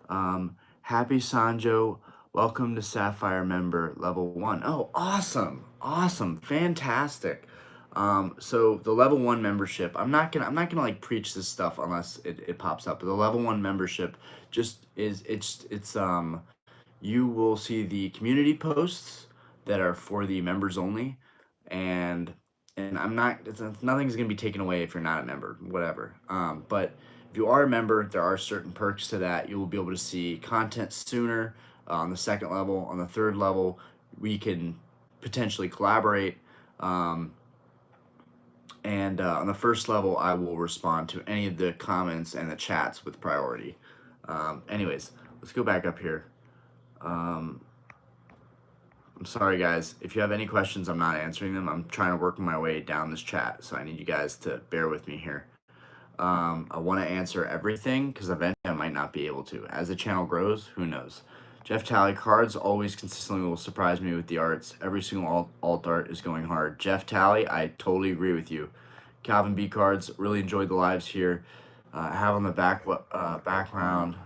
Happy Sanjo, welcome to Sapphire member level 1. Oh, awesome, awesome, fantastic. So the level 1 membership, I'm not gonna like preach this stuff unless it pops up. But the level 1 membership just is it's you will see the community posts that are for the members only, and I'm not, nothing's gonna be taken away if you're not a member, whatever. But if you are a member, there are certain perks to that. You will be able to see content sooner on the 2nd level. On the 3rd level, we can potentially collaborate. And on the 1st level, I will respond to any of the comments and the chats with priority. Anyways, let's go back up here. I'm sorry, guys. If you have any questions, I'm not answering them. I'm trying to work my way down this chat, so I need you guys to bear with me here. I want to answer everything because eventually I might not be able to. As the channel grows, who knows? Jeff Talley, cards always consistently will surprise me with the arts. Every single alt art is going hard. Jeff Talley, I totally agree with you. Calvin B cards, really enjoyed the lives here. I have on the background.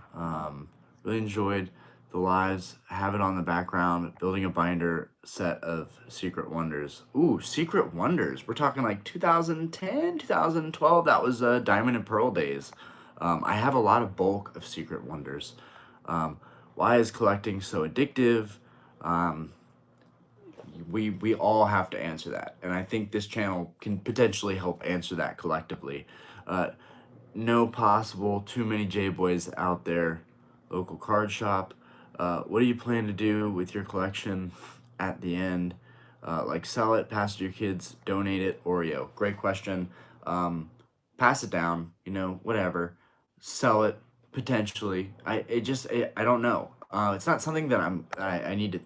Really enjoyed the lives. Have it on the background. Building a binder set of Secret Wonders. Ooh, Secret Wonders. We're talking like 2010, 2012. That was Diamond and Pearl days. I have a lot of bulk of Secret Wonders. Why is collecting so addictive? We all have to answer that, and I think this channel can potentially help answer that collectively. No possible too many J-boys out there. Local card shop. What do you plan to do with your collection at the end? Like sell it, pass it to your kids, donate it, Oreo. Great question. Pass it down, you know, whatever. Sell it potentially. I don't know. It's not something that I need to,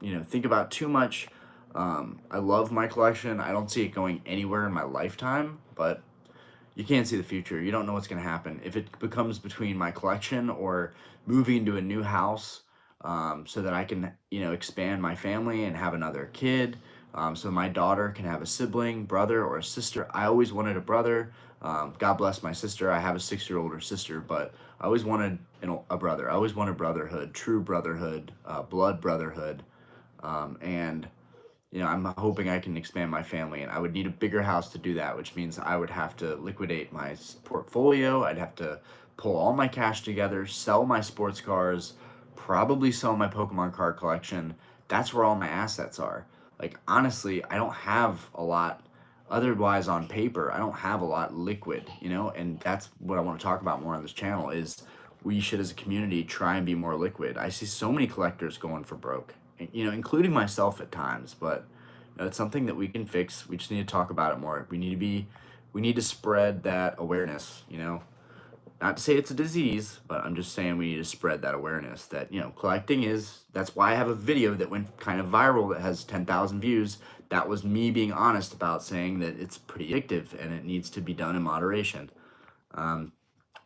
you know, think about too much. I love my collection. I don't see it going anywhere in my lifetime, but you can't see the future. You don't know what's going to happen. If it becomes between my collection or moving into a new house, so that I can, you know, expand my family and have another kid, so my daughter can have a sibling, brother or a sister. I always wanted a brother. God bless my sister. I have a 6-year older sister, but I always wanted, you know, a brother. I always wanted brotherhood, true brotherhood, blood brotherhood. And you know, I'm hoping I can expand my family, and I would need a bigger house to do that, which means I would have to liquidate my portfolio. I'd have to pull all my cash together, sell my sports cars, probably sell my Pokemon card collection. That's where all my assets are. Like, honestly, I don't have a lot otherwise on paper. I don't have a lot liquid, you know, and that's what I want to talk about more on this channel is we should, as a community, try and be more liquid. I see so many collectors going for broke, you know, including myself at times, but you know, it's something that we can fix. We just need to talk about it more. We need to spread that awareness, you know, not to say it's a disease, but I'm just saying we need to spread that awareness that, you know, collecting is, that's why I have a video that went kind of viral that has 10,000 views. That was me being honest about saying that it's pretty addictive and it needs to be done in moderation.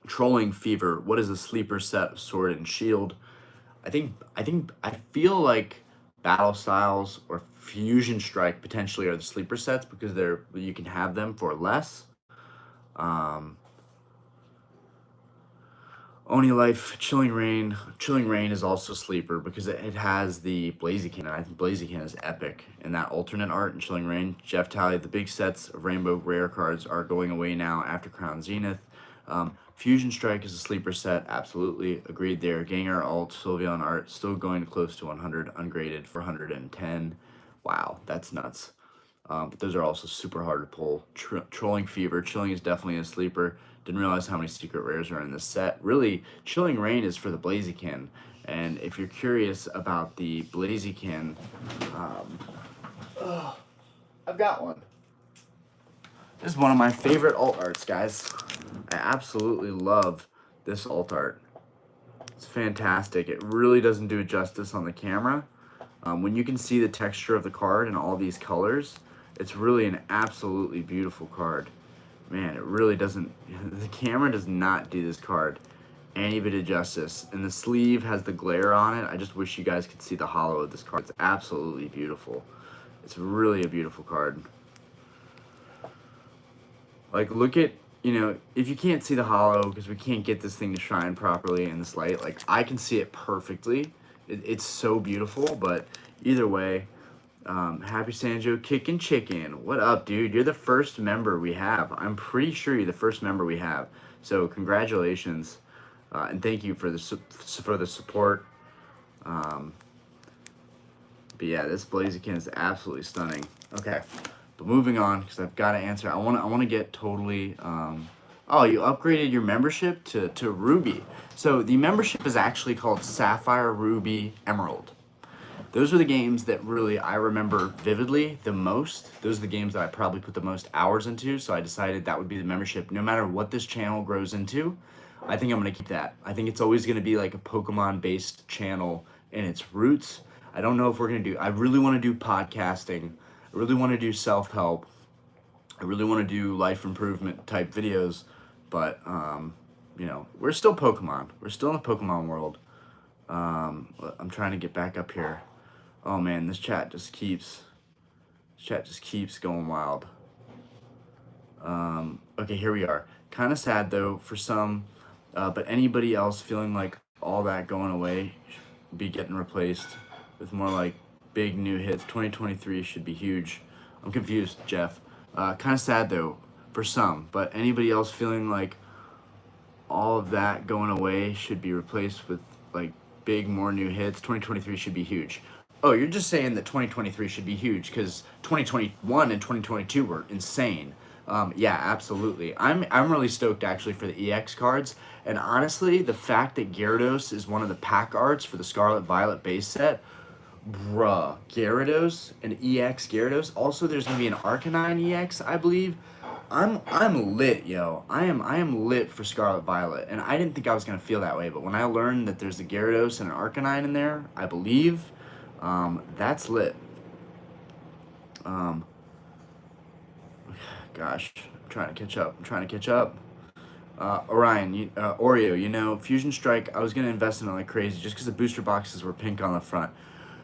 Trolling Fever, what is a sleeper set of Sword and Shield? I feel like Battle Styles or Fusion Strike potentially are the sleeper sets because you can have them for less. Oni Life, Chilling Rain. Chilling Rain is also sleeper because it has the Blaziken. I think Blaziken is epic. And that alternate art in Chilling Rain. Jeff Talley, the big sets of Rainbow Rare cards are going away now after Crown Zenith. Fusion Strike is a sleeper set. Absolutely agreed there. Gengar, Alt, Sylveon art still going close to 100. Ungraded for 110. Wow, that's nuts. But those are also super hard to pull. Trolling Fever. Chilling is definitely a sleeper. Didn't realize how many secret rares are in this set. Really, Chilling Rain is for the Blaziken. And if you're curious about the Blaziken, I've got one. This is one of my favorite alt arts, guys. I absolutely love this alt art. It's fantastic. It really doesn't do it justice on the camera. When you can see the texture of the card and all these colors, it's really an absolutely beautiful card. Man, it really doesn't, the camera does not do this card any bit of justice. And the sleeve has the glare on it. I just wish you guys could see the hollow of this card. It's absolutely beautiful. It's really a beautiful card. Like, look at, if you can't see the hollow because we can't get this thing to shine properly in this light, like, I can see it perfectly. It's so beautiful, but either way, Happy Sanjo, Kickin' Chicken. What up, dude? You're the first member we have. I'm pretty sure you're the first member we have. So congratulations, and thank you for the support. But yeah, this Blaziken is absolutely stunning. Okay, but moving on, because I've got to answer. I want to get totally. Oh, you upgraded your membership to Ruby. So the membership is actually called Sapphire, Ruby, Emerald. Those are the games that really I remember vividly the most. Those are the games that I probably put the most hours into, so I decided that would be the membership. No matter what this channel grows into, I think I'm going to keep that. I think it's always going to be like a Pokemon-based channel in its roots. I don't know if we're going to do... I really want to do podcasting. I really want to do self-help. I really want to do life improvement type videos, but, we're still Pokemon. We're still in the Pokemon world. I'm trying to get back up here. Oh man, this chat just keeps going wild. Okay, here we are. Kind of sad though for some, but anybody else feeling like all that going away should be getting replaced with more like big new hits. 2023 should be huge. I'm confused, Jeff. Kind of sad though for some, but anybody else feeling like all of that going away should be replaced with like big more new hits. 2023 should be huge. Oh, you're just saying that 2023 should be huge because 2021 and 2022 were insane. Yeah, absolutely. I'm really stoked actually for the EX cards. And honestly, the fact that Gyarados is one of the pack arts for the Scarlet Violet base set, bruh, Gyarados and EX Gyarados. Also, there's gonna be an Arcanine EX, I believe. I'm lit, yo. I am lit for Scarlet Violet, and I didn't think I was gonna feel that way. But when I learned that there's a Gyarados and an Arcanine in there, I believe. That's lit. Gosh, I'm trying to catch up. Orion, Oreo, Fusion Strike, I was going to invest in it like crazy just because the booster boxes were pink on the front.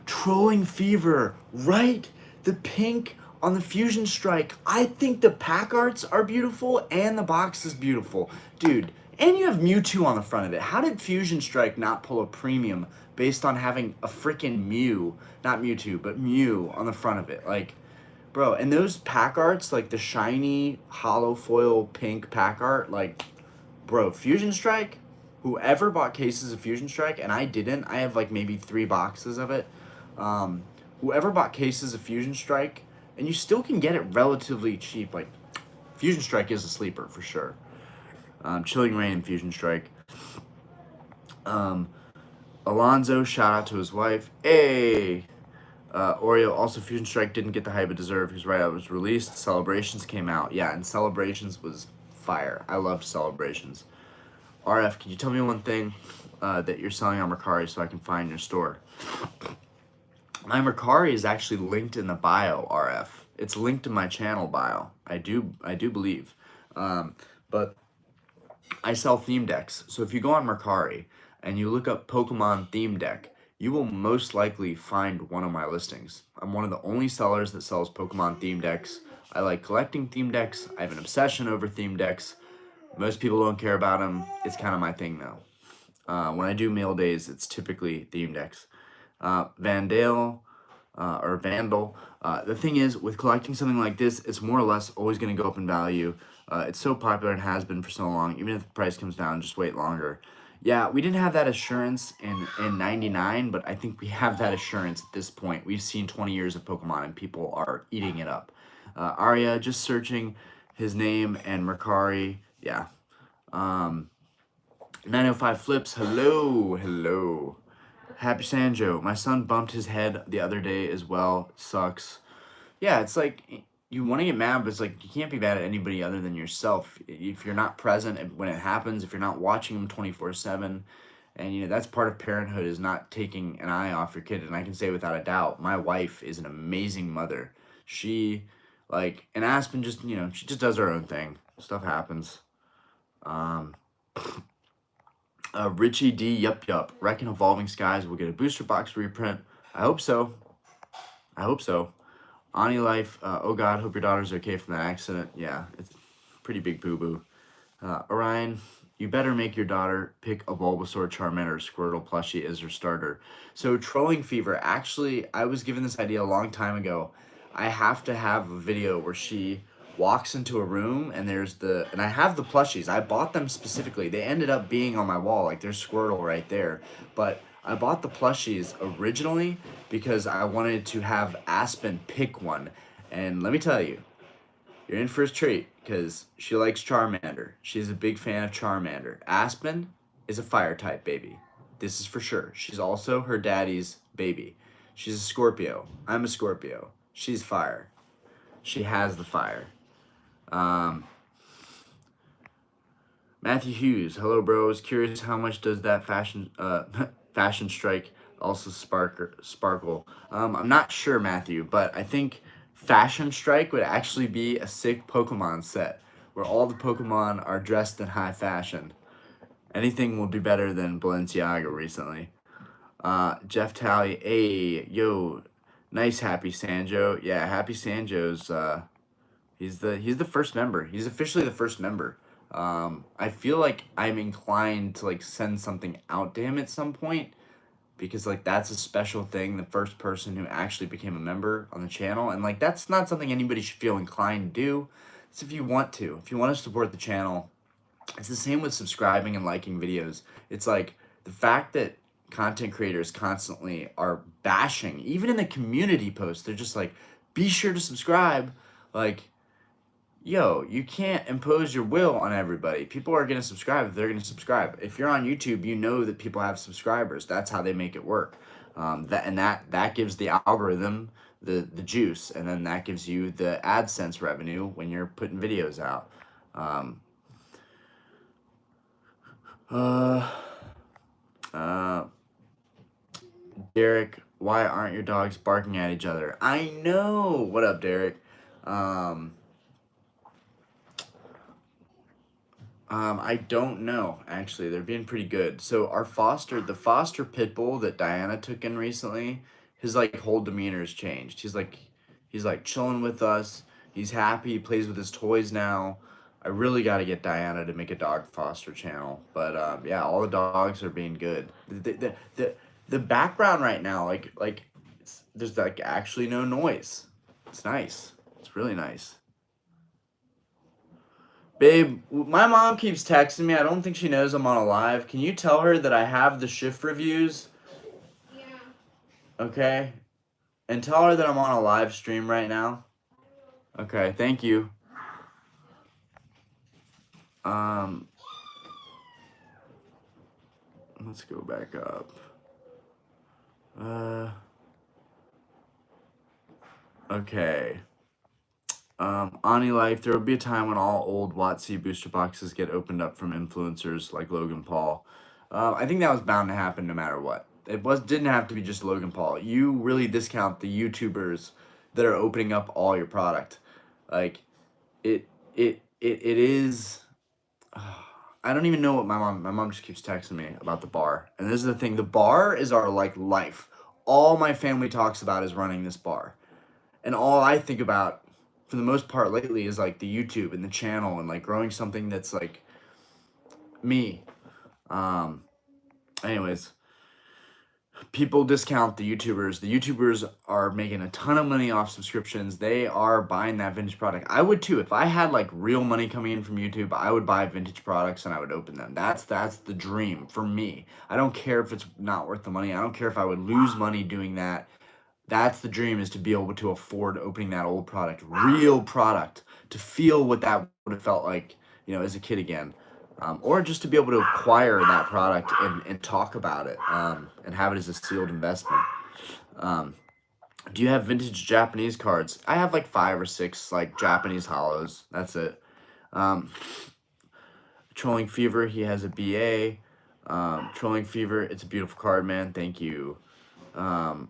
Trolling Fever, right? The pink on the Fusion Strike. I think the pack arts are beautiful and the box is beautiful. Dude, and you have Mewtwo on the front of it. How did Fusion Strike not pull a premium based on having a freaking Mew, not Mewtwo, but Mew on the front of it? Like, bro, and those pack arts, like the shiny hollow foil pink pack art, like, bro, Fusion Strike, whoever bought cases of Fusion Strike, and I didn't, I have like maybe 3 boxes of it. Whoever bought cases of Fusion Strike, and you still can get it relatively cheap, like, Fusion Strike is a sleeper for sure. Chilling Rain and Fusion Strike. Alonzo, shout out to his wife. Hey! Oreo, also Fusion Strike didn't get the hype it deserved. He's right, it was released. Celebrations came out. Yeah, and Celebrations was fire. I loved Celebrations. RF, can you tell me one thing that you're selling on Mercari so I can find your store? My Mercari is actually linked in the bio, RF. It's linked in my channel bio. I do believe. But I sell theme decks. So if you go on Mercari and you look up Pokemon theme deck, you will most likely find one of my listings. I'm one of the only sellers that sells Pokemon theme decks. I like collecting theme decks. I have an obsession over theme decks. Most people don't care about them. It's kind of my thing though. When I do mail days, it's typically theme decks. Vandal. The thing is, with collecting something like this, it's more or less always going to go up in value. It's so popular and has been for so long. Even if the price comes down, just wait longer. Yeah, we didn't have that assurance in 99, but I think we have that assurance at this point. We've seen 20 years of Pokemon and people are eating it up. Arya, just searching his name and Mercari. Yeah. 905 Flips, hello. Happy Sanjo, my son bumped his head the other day as well. Sucks. Yeah, it's like, you want to get mad, but it's like, you can't be mad at anybody other than yourself. If you're not present when it happens, if you're not watching them 24/7, And, you know, that's part of parenthood, is not taking an eye off your kid. And I can say without a doubt, my wife is an amazing mother. She, like, and Aspen just, you know, she just does her own thing. Stuff happens. Um, Richie D, yup. Reckon Evolving Skies will get a booster box reprint. I hope so. I hope so. Ani Life, oh God, hope your daughter's okay from that accident. Yeah, it's pretty big boo-boo. Orion, you better make your daughter pick a Bulbasaur, Charmander, or Squirtle plushie as her starter. So Trolling Fever, actually, I was given this idea a long time ago. I have to have a video where she walks into a room and and I have the plushies. I bought them specifically. They ended up being on my wall, like there's Squirtle right there. But I bought the plushies originally because I wanted to have Aspen pick one. And let me tell you, you're in for a treat because she likes Charmander. She's a big fan of Charmander. Aspen is a fire type baby. This is for sure. She's also her daddy's baby. She's a Scorpio. I'm a Scorpio. She's fire. She has the fire. Matthew Hughes, hello, bros. Curious, how much does that fashion strike also sparkle? I'm not sure, Matthew, but I think Fashion Strike would actually be a sick Pokemon set where all the Pokemon are dressed in high fashion. Anything will do better than Balenciaga recently. Jeff Talley, hey, yo, nice Happy Sanjo. Yeah, Happy Sanjo's he's the first member. He's officially the first member. I feel like I'm inclined to like send something out to him at some point because like that's a special thing, the first person who actually became a member on the channel, and like that's not something anybody should feel inclined to do. It's if you want to. If you want to support the channel, it's the same with subscribing and liking videos. It's like the fact that content creators constantly are bashing, even in the community posts, they're just like, be sure to subscribe. Like, yo, you can't impose your will on everybody. People are going to subscribe if they're going to subscribe. If you're on YouTube, you know that people have subscribers. That's how they make it work. That gives the algorithm the juice, and then that gives you the AdSense revenue when you're putting videos out. Derek, why aren't your dogs barking at each other? I know. What up, Derek? I don't know, actually. They're being pretty good. So the foster pit bull that Diana took in recently, his like whole demeanor's changed. He's like chilling with us. He's happy. He plays with his toys now. I really got to get Diana to make a dog foster channel. But yeah, all the dogs are being good. The background right now, there's like actually no noise. It's nice. It's really nice. Babe, my mom keeps texting me. I don't think she knows I'm on a live. Can you tell her that I have the shift reviews? Yeah. Okay? And tell her that I'm on a live stream right now. Okay, thank you. Let's go back up. Okay. Ani Life, there will be a time when all old WotC booster boxes get opened up from influencers like Logan Paul. I think that was bound to happen no matter what. Didn't have to be just Logan Paul. You really discount the YouTubers that are opening up all your product. Like, it is. I don't even know what my mom just keeps texting me about the bar. And this is the thing, the bar is our like life. All my family talks about is running this bar. And all I think about for the most part lately is like the YouTube and the channel and like growing something that's like me. Anyways, people discount the YouTubers. The YouTubers are making a ton of money off subscriptions. They are buying that vintage product. I would too. If I had like real money coming in from YouTube, I would buy vintage products and I would open them. That's the dream for me. I don't care if it's not worth the money. I don't care if I would lose money doing that. That's the dream, is to be able to afford opening that old product, real product, to feel what that would have felt like, you know, as a kid again. Or just to be able to acquire that product and talk about it and have it as a sealed investment. Do you have vintage Japanese cards? I have like 5 or 6 like Japanese hollows. That's it. Trolling Fever, he has a BA. Trolling Fever, it's a beautiful card, man. Thank you. Um,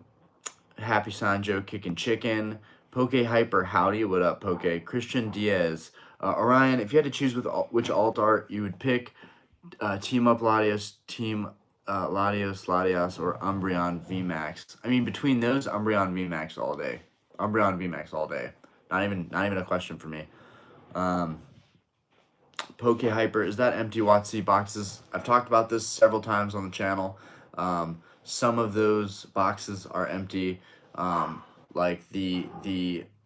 Happy Sanjo, Kickin' Chicken. Poke Hyper, howdy, what up, Poke? Christian Diaz. Orion, if you had to choose which alt art you would pick, Team Up Latios, Team Latios, or Umbreon VMAX. I mean, between those, Umbreon VMAX all day. Umbreon VMAX all day. Not even a question for me. Poke Hyper, is that empty WotC boxes? I've talked about this several times on the channel. Some of those boxes are empty. Like the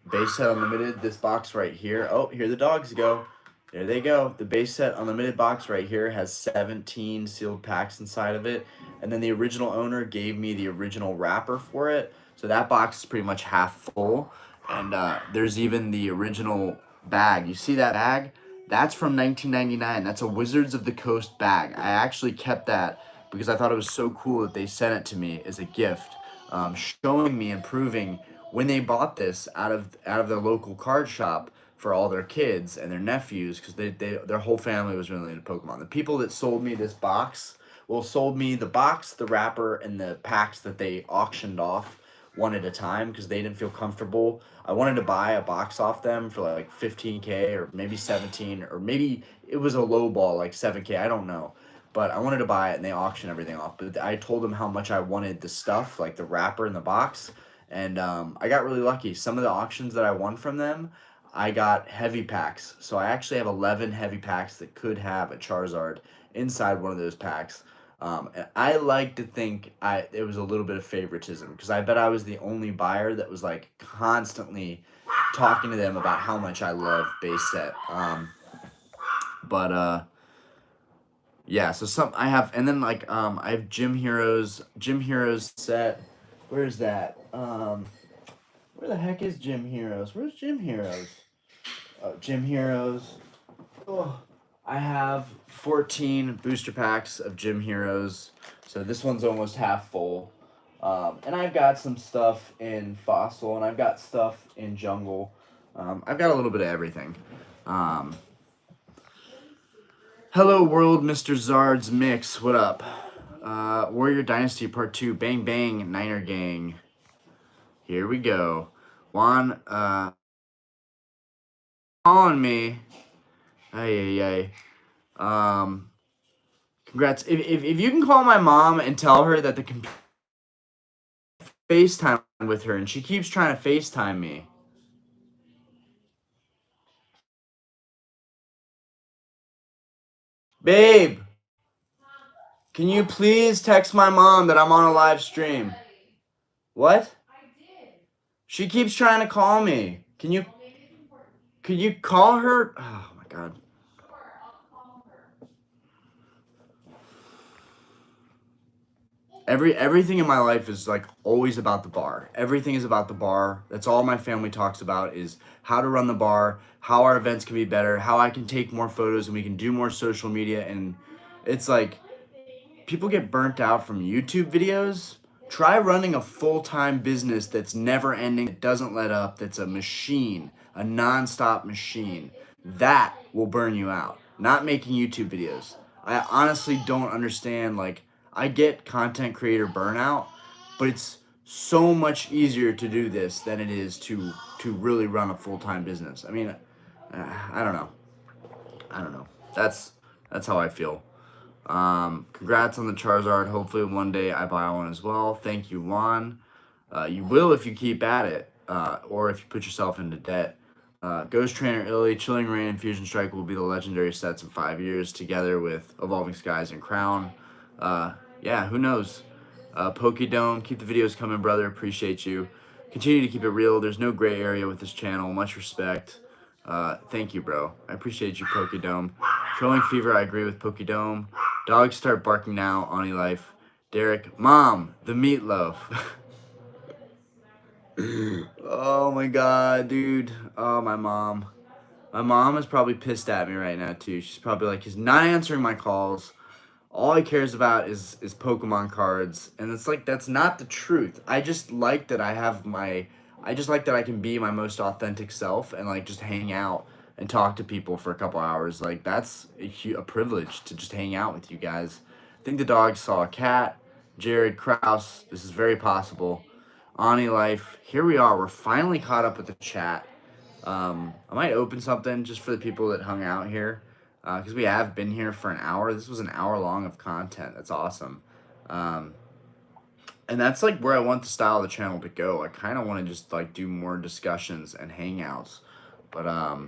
base set unlimited, this box right here. Oh, here the dogs go. There they go. The base set unlimited box right here has 17 sealed packs inside of it. And then the original owner gave me the original wrapper for it. So that box is pretty much half full. And there's even the original bag. You see that bag? That's from 1999. That's a Wizards of the Coast bag. I actually kept that because I thought it was so cool that they sent it to me as a gift, showing me and proving when they bought this out of their local card shop for all their kids and their nephews, because their whole family was really into Pokemon. The people that sold me this box, sold me the box, the wrapper, and the packs that they auctioned off one at a time because they didn't feel comfortable. I wanted to buy a box off them for like 15K or maybe 17, or maybe it was a low ball like 7K. I don't know. But I wanted to buy it and they auctioned everything off. But I told them how much I wanted the stuff, like the wrapper and the box. And I got really lucky. Some of the auctions that I won from them, I got heavy packs. So I actually have 11 heavy packs that could have a Charizard inside one of those packs. And I like to think it was a little bit of favoritism because I bet I was the only buyer that was like constantly talking to them about how much I love base set. But yeah, so some I have, and then like I have Gym Heroes set. Where's that? Where the heck is Gym Heroes? Where's Gym Heroes? Gym Heroes. Oh, I have 14 booster packs of Gym Heroes, so this one's almost half full. And I've got some stuff in Fossil, and I've got stuff in Jungle. I've got a little bit of everything. Hello world, Mr. Zard's Mix. What up? Warrior Dynasty Part 2. Bang bang, Niner Gang. Here we go. Juan, calling me. Ay. Congrats. If you can call my mom and tell her that the FaceTime with her, and she keeps trying to FaceTime me. Babe, can you please text my mom that I'm on a live stream? What? She keeps trying to call me. Could you call her? Oh my god. Everything in my life is like always about the bar. Everything is about the bar. That's all my family talks about is how to run the bar, how our events can be better, how I can take more photos and we can do more social media. And it's like people get burnt out from YouTube videos. Try running a full-time business that's never ending, that doesn't let up, that's a machine, a non-stop machine. That will burn you out. Not making YouTube videos. I honestly don't understand, like, I get content creator burnout, but it's so much easier to do this than it is to really run a full-time business. I mean, I don't know. That's how I feel. Congrats on the Charizard. Hopefully one day I buy one as well. Thank you, Juan. You will if you keep at it, or if you put yourself into debt. Ghost Trainer Illy, Chilling Reign, and Fusion Strike will be the legendary sets in 5 years, together with Evolving Skies and Crown. Yeah, who knows? Pokédome, keep the videos coming, brother. Appreciate you. Continue to keep it real. There's no gray area with this channel. Much respect. Thank you, bro. I appreciate you, Pokédome. Trolling Fever, I agree with Pokédome. Dogs start barking now, Ani Life. Derek, Mom, the meatloaf. Oh my god, dude. Oh, my mom. My mom is probably pissed at me right now, too. She's probably like, he's not answering my calls. All he cares about is Pokemon cards. And it's like, that's not the truth. I just like that I just like that I can be my most authentic self and like just hang out and talk to people for a couple hours. Like that's a privilege to just hang out with you guys. think the dog saw a cat. Jared Kraus, this is very possible. Ani Life, here we are. We're finally caught up with the chat. I might open something just for the people that hung out here, because we have been here for an hour. This was an hour long of content. That's awesome. And that's like where I want the style of the channel to go. I kind of want to just like do more discussions and hangouts. But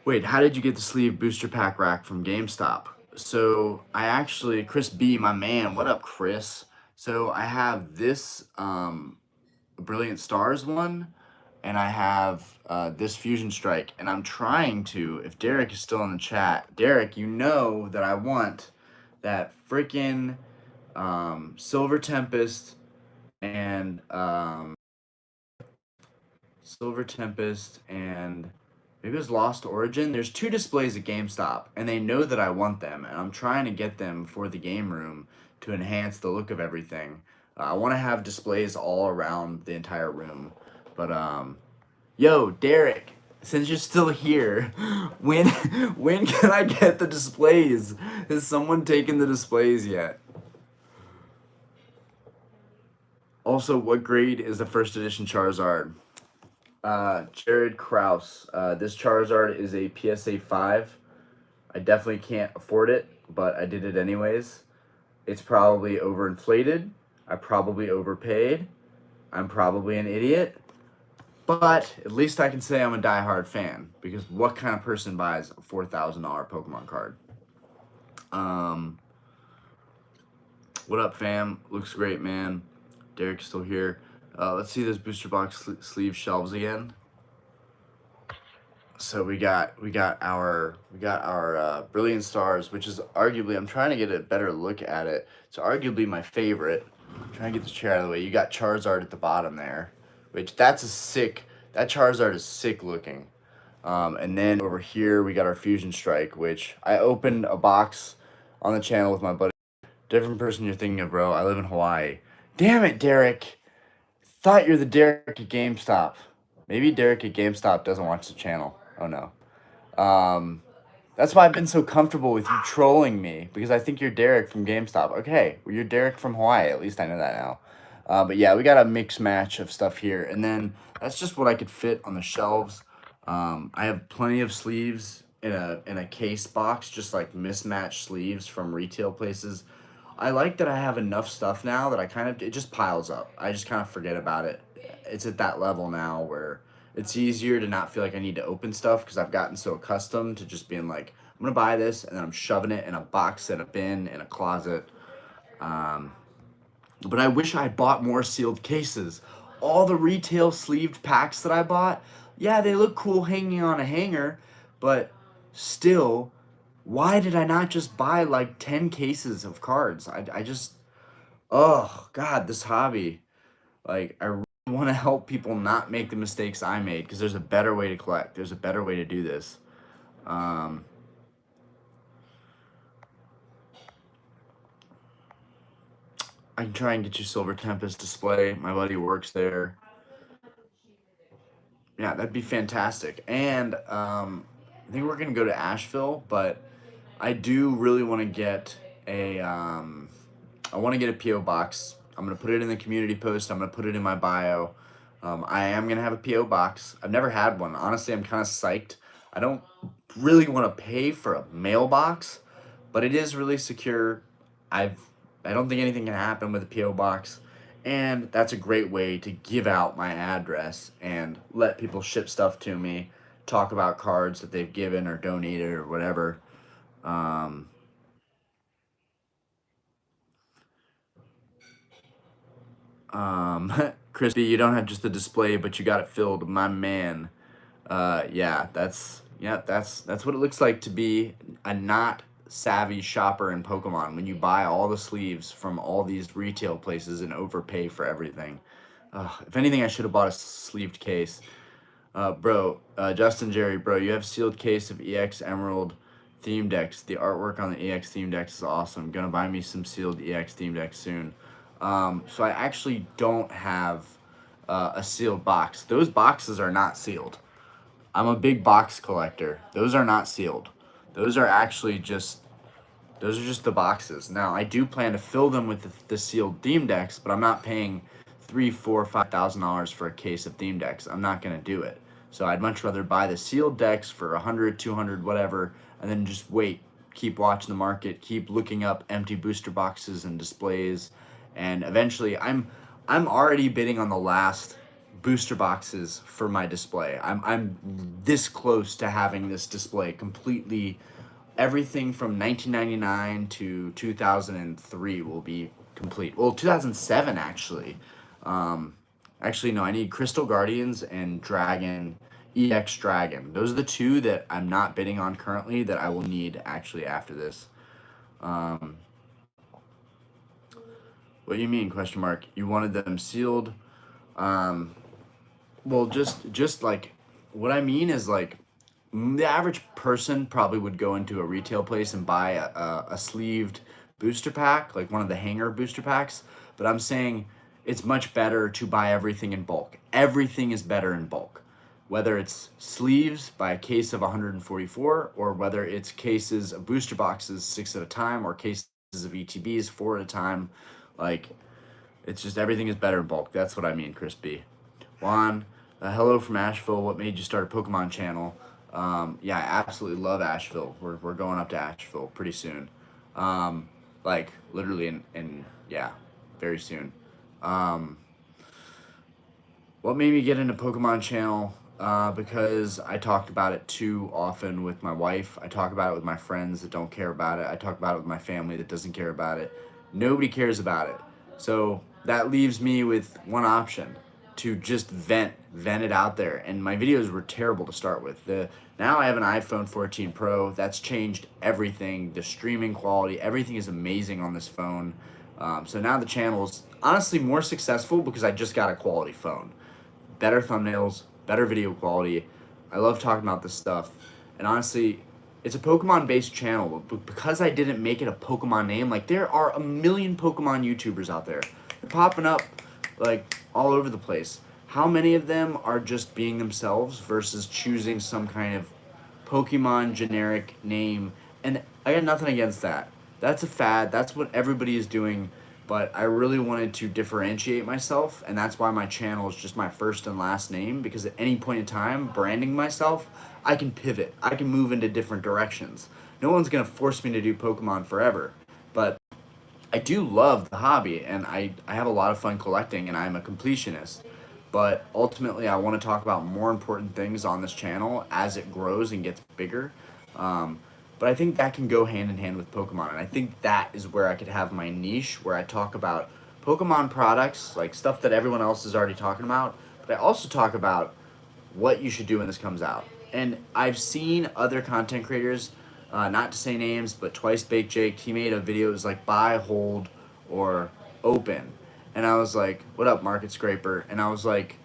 wait, how did you get the sleeve booster pack rack from GameStop? So I actually, Chris B, my man, what up, Chris? So I have this Brilliant Stars one, and I have this Fusion Strike, and I'm trying to, if Derek is still in the chat, Derek, you know that I want that freaking Silver Tempest and maybe it was Lost Origin. There's 2 displays at GameStop, and they know that I want them, and I'm trying to get them for the game room to enhance the look of everything. I want to have displays all around the entire room, but yo, Derek, since you're still here, when when can I get the displays? Has someone taken the displays yet? Also, what grade is the first edition Charizard? Jared Kraus. This Charizard is a PSA 5. I definitely can't afford it, but I did it anyways. It's probably overinflated. I probably overpaid. I'm probably an idiot. But at least I can say I'm a diehard fan, because what kind of person buys a $4,000 Pokemon card? What up, fam? Looks great, man. Derek's still here. Let's see those booster box sleeve shelves again. So we got our Brilliant Stars, which is arguably, I'm trying to get a better look at it. It's arguably my favorite. I'm trying to get this chair out of the way. You got Charizard at the bottom there, which that Charizard is sick looking. And then over here we got our Fusion Strike, which I opened a box on the channel with my buddy. Different person you're thinking of, bro. I live in Hawaii. Damn it, Derek. Thought you're the Derek at GameStop. Maybe Derek at GameStop doesn't watch the channel. Oh no. That's why I've been so comfortable with you trolling me, because I think you're Derek from GameStop. Okay, well, you're Derek from Hawaii. At least I know that now. But yeah, we got a mix match of stuff here, and then that's just what I could fit on the shelves. I have plenty of sleeves in a case box, just like mismatched sleeves from retail places. I like that I have enough stuff now that it just piles up. I just kind of forget about it. It's at that level now where it's easier to not feel like I need to open stuff, because I've gotten so accustomed to just being like, I'm gonna buy this, and then I'm shoving it in a box, in a bin, in a closet. But I wish I bought more sealed cases. All the retail sleeved packs that I bought, yeah, they look cool hanging on a hanger, but still, why did I not just buy like 10 cases of cards? I just, oh God, this hobby. Like, I really want to help people not make the mistakes I made, because there's a better way to collect. There's a better way to do this. I can try and get you Silver Tempest display. My buddy works there. Yeah, that'd be fantastic. And I think we're gonna go to Asheville, but I do really want to get I want to get a PO box. I'm gonna put it in the community post. I'm gonna put it in my bio. I am gonna have a PO box. I've never had one. Honestly, I'm kind of psyched. I don't really want to pay for a mailbox, but it is really secure. I don't think anything can happen with a PO box, and that's a great way to give out my address and let people ship stuff to me, talk about cards that they've given or donated or whatever. Crispy, you don't have just the display, but you got it filled, my man. That's what it looks like to be a not savvy shopper in Pokemon, when you buy all the sleeves from all these retail places and overpay for everything. If anything, I should have bought a sleeved case. Justin Jerry, bro, you have sealed case of EX Emerald theme decks. The artwork on the EX theme decks is awesome. Gonna buy me some sealed EX theme decks soon. So I actually don't have a sealed box. Those boxes are not sealed. I'm a big box collector. Those are not sealed. Those are actually just Those are just the boxes. Now I do plan to fill them with the sealed theme decks, but I'm not paying $3, $4, $5,000 for a case of theme decks. I'm not gonna do it. So I'd much rather buy the sealed decks for 100, 200, whatever, and then just wait, keep watching the market, keep looking up empty booster boxes and displays, and eventually I'm already bidding on the last booster boxes for my display. I'm this close to having this display completely. Everything from 1999 to 2003 will be complete. Well, 2007 actually. Actually, no, I need Crystal Guardians and Dragon, EX Dragon. Those are the two that I'm not bidding on currently that I will need actually after this. What do you mean, question mark? You wanted them sealed? Well, just like, what I mean is like, the average person probably would go into a retail place and buy a sleeved booster pack, like one of the hanger booster packs. But I'm saying it's much better to buy everything in bulk. Everything is better in bulk. Whether it's sleeves by a case of 144, or whether it's cases of booster boxes 6 at a time, or cases of ETBs 4 at a time. Like, it's just everything is better in bulk. That's what I mean, Chris B. Juan, hello from Asheville. What made you start a Pokemon channel? Yeah, I absolutely love Asheville. We're going up to Asheville pretty soon. Like literally in yeah, very soon. What made me get into Pokemon channel? Because I talked about it too often with my wife. I talk about it with my friends that don't care about it. I talk about it with my family that doesn't care about it. Nobody cares about it. So that leaves me with one option, to just vent it out there. And my videos were terrible to start with. Now I have an iPhone 14 Pro. That's changed everything. The streaming quality, everything is amazing on this phone. So now the channel is honestly more successful because I just got a quality phone. Better thumbnails, better video quality. I love talking about this stuff. And honestly, it's a Pokemon based channel, but because I didn't make it a Pokemon name, like there are a million Pokemon YouTubers out there. They're popping up like all over the place. How many of them are just being themselves versus choosing some kind of Pokemon generic name? And I got nothing against that. That's a fad. That's what everybody is doing. But I really wanted to differentiate myself, and that's why my channel is just my first and last name, because at any point in time, branding myself, I can pivot. I can move into different directions. No one's going to force me to do Pokemon forever. But I do love the hobby, and I have a lot of fun collecting, and I'm a completionist. But ultimately, I want to talk about more important things on this channel as it grows and gets bigger. But I think that can go hand in hand with Pokemon, and I think that is where I could have my niche, where I talk about Pokemon products, like stuff that everyone else is already talking about, but I also talk about what you should do when this comes out. And I've seen other content creators, not to say names, but Twice Baked Jake, he made a video, it was like buy, hold, or open. And I was like, what up, Market Scraper? And I was like,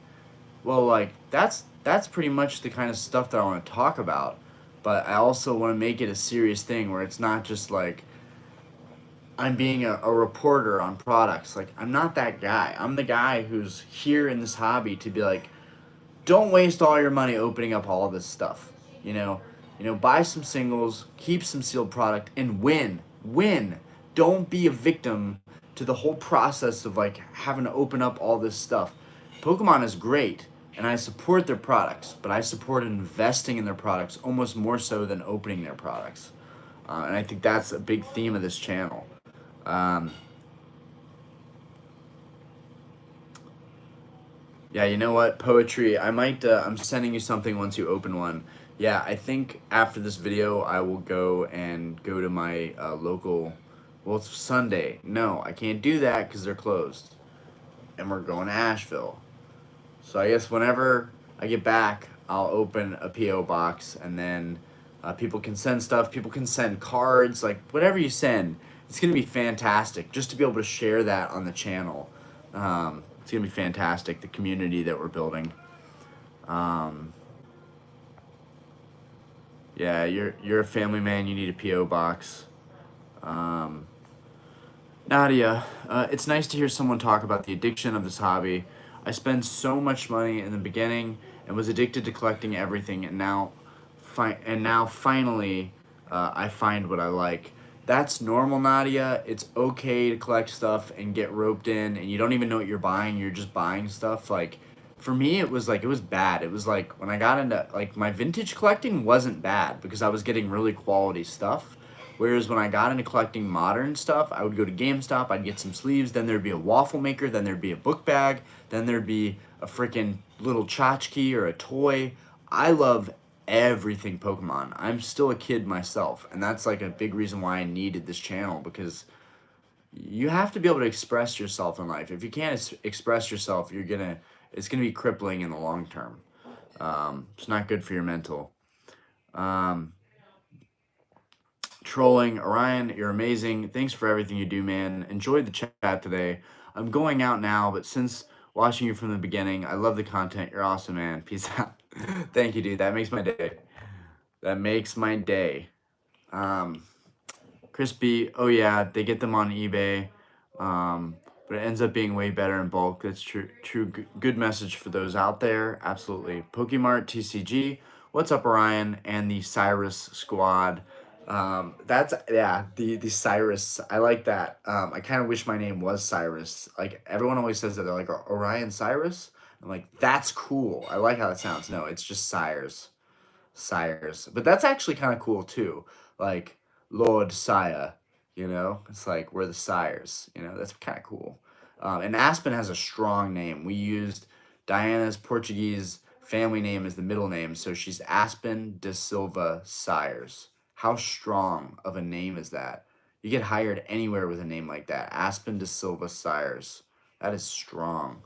well, like, that's pretty much the kind of stuff that I want to talk about. But I also want to make it a serious thing where it's not just like I'm being a reporter on products. Like, I'm not that guy. I'm the guy who's here in this hobby to be like, don't waste all your money opening up all this stuff. Buy some singles, keep some sealed product, and win. Don't be a victim to the whole process of like having to open up all this stuff. Pokemon is great, and I support their products, but I support investing in their products almost more so than opening their products. And I think that's a big theme of this channel. Yeah, you know what? Poetry. I might, I'm sending you something once you open one. Yeah, I think after this video, I will go to my local, well, it's Sunday. No, I can't do that because they're closed. And we're going to Asheville. So I guess whenever I get back, I'll open a P.O. box, and then people can send stuff. People can send cards, like whatever you send. It's going to be fantastic just to be able to share that on the channel. It's going to be fantastic, the community that we're building. Yeah, you're a family man. You need a P.O. box. Nadia, it's nice to hear someone talk about the addiction of this hobby. I spent so much money in the beginning and was addicted to collecting everything, and now finally I find what I like. That's normal, Nadia. It's okay to collect stuff and get roped in, and you don't even know what you're buying. You're just buying stuff. Like, for me, it was like, it was bad. It was like, when I got into, like, my vintage collecting wasn't bad because I was getting really quality stuff. Whereas when I got into collecting modern stuff, I would go to GameStop, I'd get some sleeves, then there'd be a waffle maker, then there'd be a book bag, then there'd be a freaking little tchotchke or a toy. I love everything Pokemon. I'm still a kid myself, and that's like a big reason why I needed this channel, because you have to be able to express yourself in life. If you can't express yourself, it's gonna be crippling in the long term. It's not good for your mental. Um, Trolling Orion, you're amazing. Thanks for everything you do, man. Enjoyed the chat today. I'm going out now, but since watching you from the beginning, I love the content. You're awesome, man. Peace out. Thank you, dude. That makes my day. That makes my day. Um, Crispy, oh yeah, they get them on eBay, but it ends up being way better in bulk. That's true. Good message for those out there. Absolutely. Pokemart TCG. What's up, Orion and the Cyrus Squad? That's yeah, the Cyrus. I like that. I kind of wish my name was Cyrus. Like everyone always says that they're like Orion Cyrus. I'm like, that's cool. I like how that sounds. No, it's just Cyrus. Sires. But that's actually kind of cool too. Like Lord Sire, it's like we're the sires. That's kind of cool. And Aspen has a strong name. We used Diana's Portuguese family name as the middle name, so she's Aspen de Silva Sires. How strong of a name is that? You get hired anywhere with a name like that. Aspen de Silva Sires. That is strong.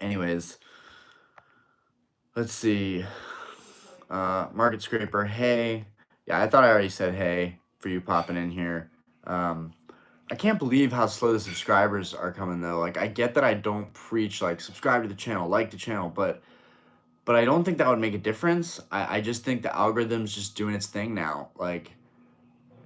Anyways, let's see. Market Scraper, hey. Yeah, I thought I already said hey for you popping in here. I can't believe how slow the subscribers are coming though. Like I get that I don't preach like subscribe to the channel, like the channel, but I don't think that would make a difference. I just think the algorithm's just doing its thing now. Like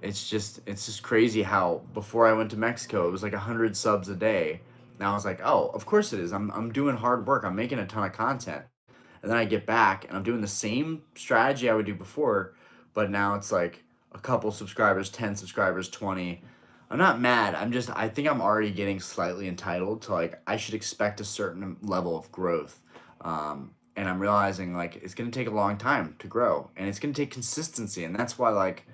it's just crazy how before I went to Mexico it was like 100 subs a day. Now it's like, oh, of course it is. I'm doing hard work. I'm making a ton of content. And then I get back and I'm doing the same strategy I would do before, but now it's like a couple subscribers, 10 subscribers, 20. I'm not mad. I think I'm already getting slightly entitled to like, I should expect a certain level of growth. And I'm realizing like it's going to take a long time to grow and it's going to take consistency. And that's why like,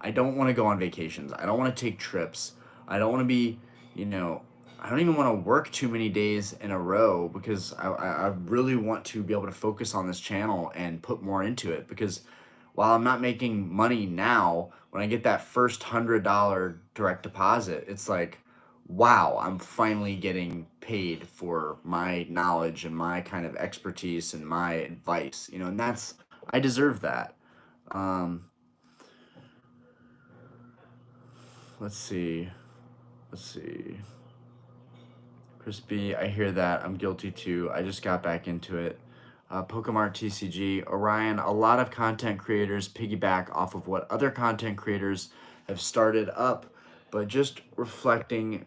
I don't want to go on vacations. I don't want to take trips. I don't want to be, you know, I don't even want to work too many days in a row because I really want to be able to focus on this channel and put more into it. Because while I'm not making money now, when I get that first $100 direct deposit, it's like, wow, I'm finally getting paid for my knowledge and my kind of expertise and my advice, and I deserve that. Um, let's see. Let's see. Crispy, I hear that. I'm guilty too. I just got back into it. Pokemon TCG. Orion, a lot of content creators piggyback off of what other content creators have started up, but just reflecting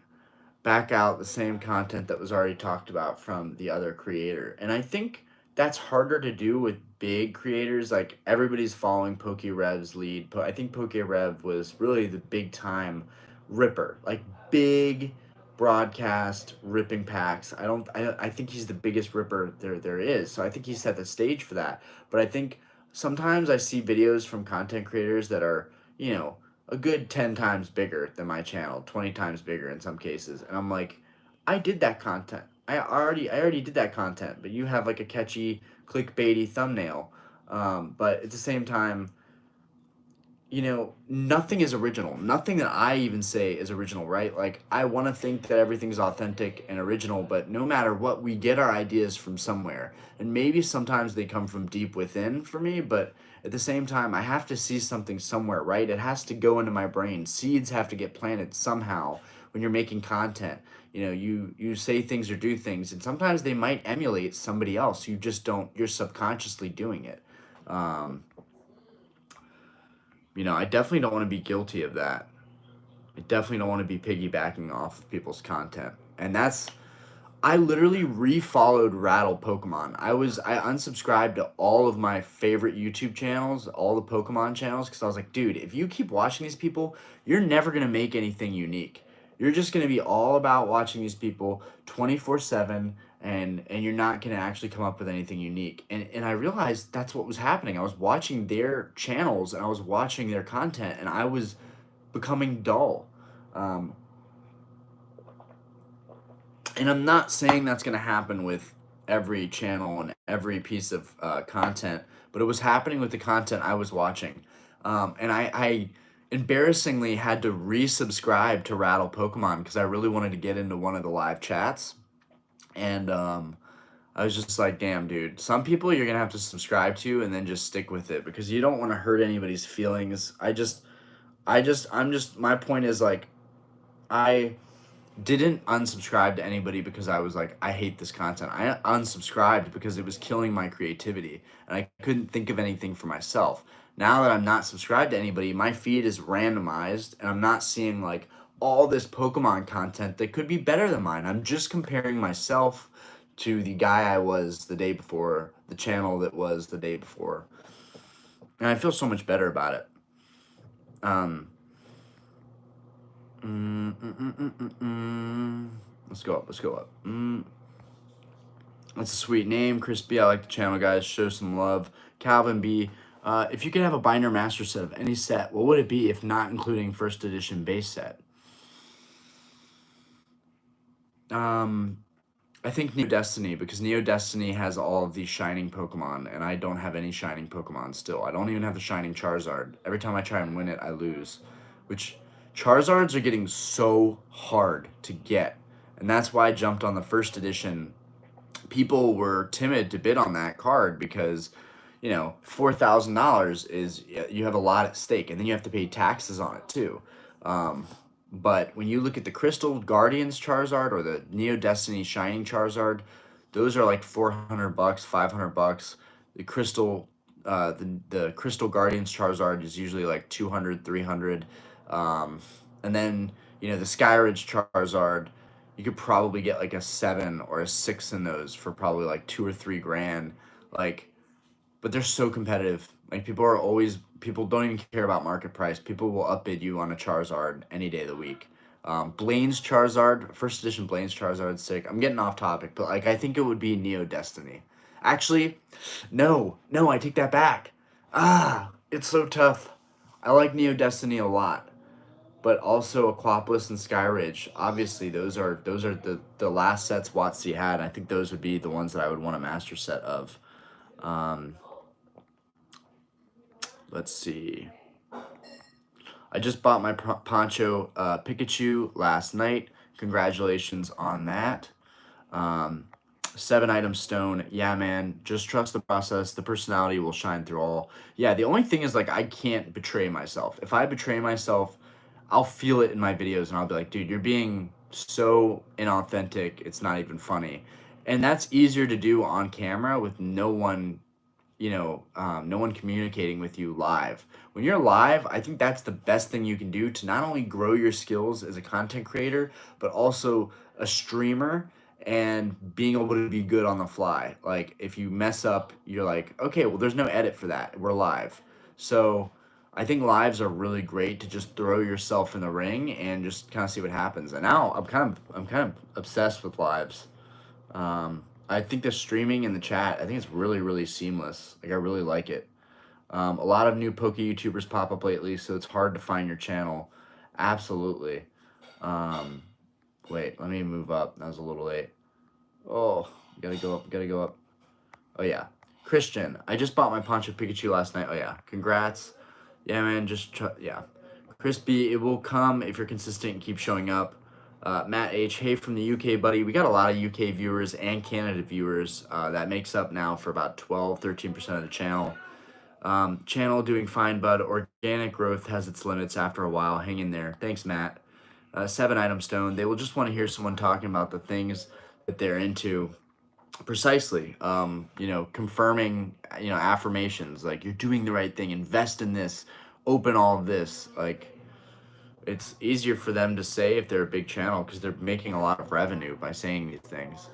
back out the same content that was already talked about from the other creator. And I think that's harder to do with big creators. Like everybody's following PokeRev's lead. I think PokeRev was really the big time ripper. Like big broadcast ripping packs. I think he's the biggest ripper there is. So I think he set the stage for that. But I think sometimes I see videos from content creators that are, a good 10 times bigger than my channel, 20 times bigger in some cases. And I'm like, I did that content. I already did that content, but you have like a catchy clickbaity thumbnail. But at the same time, nothing is original. Nothing that I even say is original, right? Like, I want to think that everything's authentic and original, but no matter what, we get our ideas from somewhere. And maybe sometimes they come from deep within for me, but at the same time, I have to see something somewhere, right? It has to go into my brain. Seeds have to get planted somehow when you're making content. You say things or do things, and sometimes they might emulate somebody else. You're subconsciously doing it. Um, I definitely don't want to be guilty of that. I definitely don't want to be piggybacking off of people's content. And I literally refollowed Rattle Pokemon. I unsubscribed to all of my favorite YouTube channels, all the Pokemon channels, because I was like, dude, if you keep watching these people, you're never gonna make anything unique. You're just gonna be all about watching these people 24/7, and you're not gonna actually come up with anything unique. And I realized that's what was happening. I was watching their channels and I was watching their content, and I was becoming dull. Um, and I'm not saying that's going to happen with every channel and every piece of content, but it was happening with the content I was watching. And I embarrassingly had to resubscribe to Rattle Pokemon because I really wanted to get into one of the live chats. And I was just like, damn, dude, some people you're going to have to subscribe to and then just stick with it because you don't want to hurt anybody's feelings. My point is like, I didn't unsubscribe to anybody because I was like, I hate this content. I unsubscribed because it was killing my creativity and I couldn't think of anything for myself. Now that I'm not subscribed to anybody, my feed is randomized and I'm not seeing like all this Pokemon content that could be better than mine. I'm just comparing myself to the guy I was the day before, the channel that was the day before. And I feel so much better about it. Um, Mm, mm, mm, mm, mm, mm. Let's go up. Let's go up. That's a sweet name, Crispy. I like the channel, guys. Show some love. Calvin B. If you could have a binder master set of any set, what would it be if not including first edition base set? I think Neo Destiny, because Neo Destiny has all of these shining Pokemon, and I don't have any shining Pokemon still. I don't even have the shining Charizard. Every time I try and win it, I lose. Which, Charizards are getting so hard to get. And that's why I jumped on the first edition. People were timid to bid on that card because, $4,000 is, you have a lot at stake, and then you have to pay taxes on it too. Um, but when you look at the Crystal Guardians Charizard or the Neo Destiny Shining Charizard, those are like $400, $500. The the Crystal Guardians Charizard is usually like 200, 300. And then the Skyridge Charizard, you could probably get like a 7 or a 6 in those for probably like 2 or 3 grand. Like, but they're so competitive. Like people don't even care about market price. People will upbid you on a Charizard any day of the week. Blaine's Charizard, first edition Blaine's Charizard, sick. I'm getting off topic, but like I think it would be Neo Destiny. Actually, no, I take that back. It's so tough. I like Neo Destiny a lot, but also Aquapolis and Skyridge. Obviously, those are the last sets WotC had. I think those would be the ones that I would want a master set of. Um, let's see. I just bought my Poncho Pikachu last night. Congratulations on that. Um, 7 item stone. Yeah, man. Just trust the process. The personality will shine through all. Yeah, the only thing is like I can't betray myself. If I betray myself, I'll feel it in my videos and I'll be like, dude, you're being so inauthentic. It's not even funny. And that's easier to do on camera with no one communicating with you live. When you're live, I think that's the best thing you can do to not only grow your skills as a content creator, but also a streamer and being able to be good on the fly. Like if you mess up, you're like, okay, well, there's no edit for that. We're live. So I think lives are really great to just throw yourself in the ring and just kind of see what happens. And now I'm kind of obsessed with lives. I think the streaming and the chat, I think it's really, really seamless. Like I really like it. A lot of new Poke YouTubers pop up lately, so it's hard to find your channel. Absolutely. Um, Wait, let me move up. That was a little late. Oh, gotta go up, gotta go up. Oh yeah. Christian, I just bought my Poncho Pikachu last night. Oh yeah, congrats. Yeah, man, yeah. Crispy, it will come if you're consistent and keep showing up. Matt H, hey from the UK, buddy. We got a lot of UK viewers and Canada viewers. That makes up now for about 12-13% of the channel. Channel doing fine, bud. Organic growth has its limits after a while. Hang in there. Thanks, Matt. 7 item stone. They will just want to hear someone talking about the things that they're into. Precisely. Confirming, affirmations like you're doing the right thing, invest in this, open all of this. Like, it's easier for them to say if they're a big channel because they're making a lot of revenue by saying these things.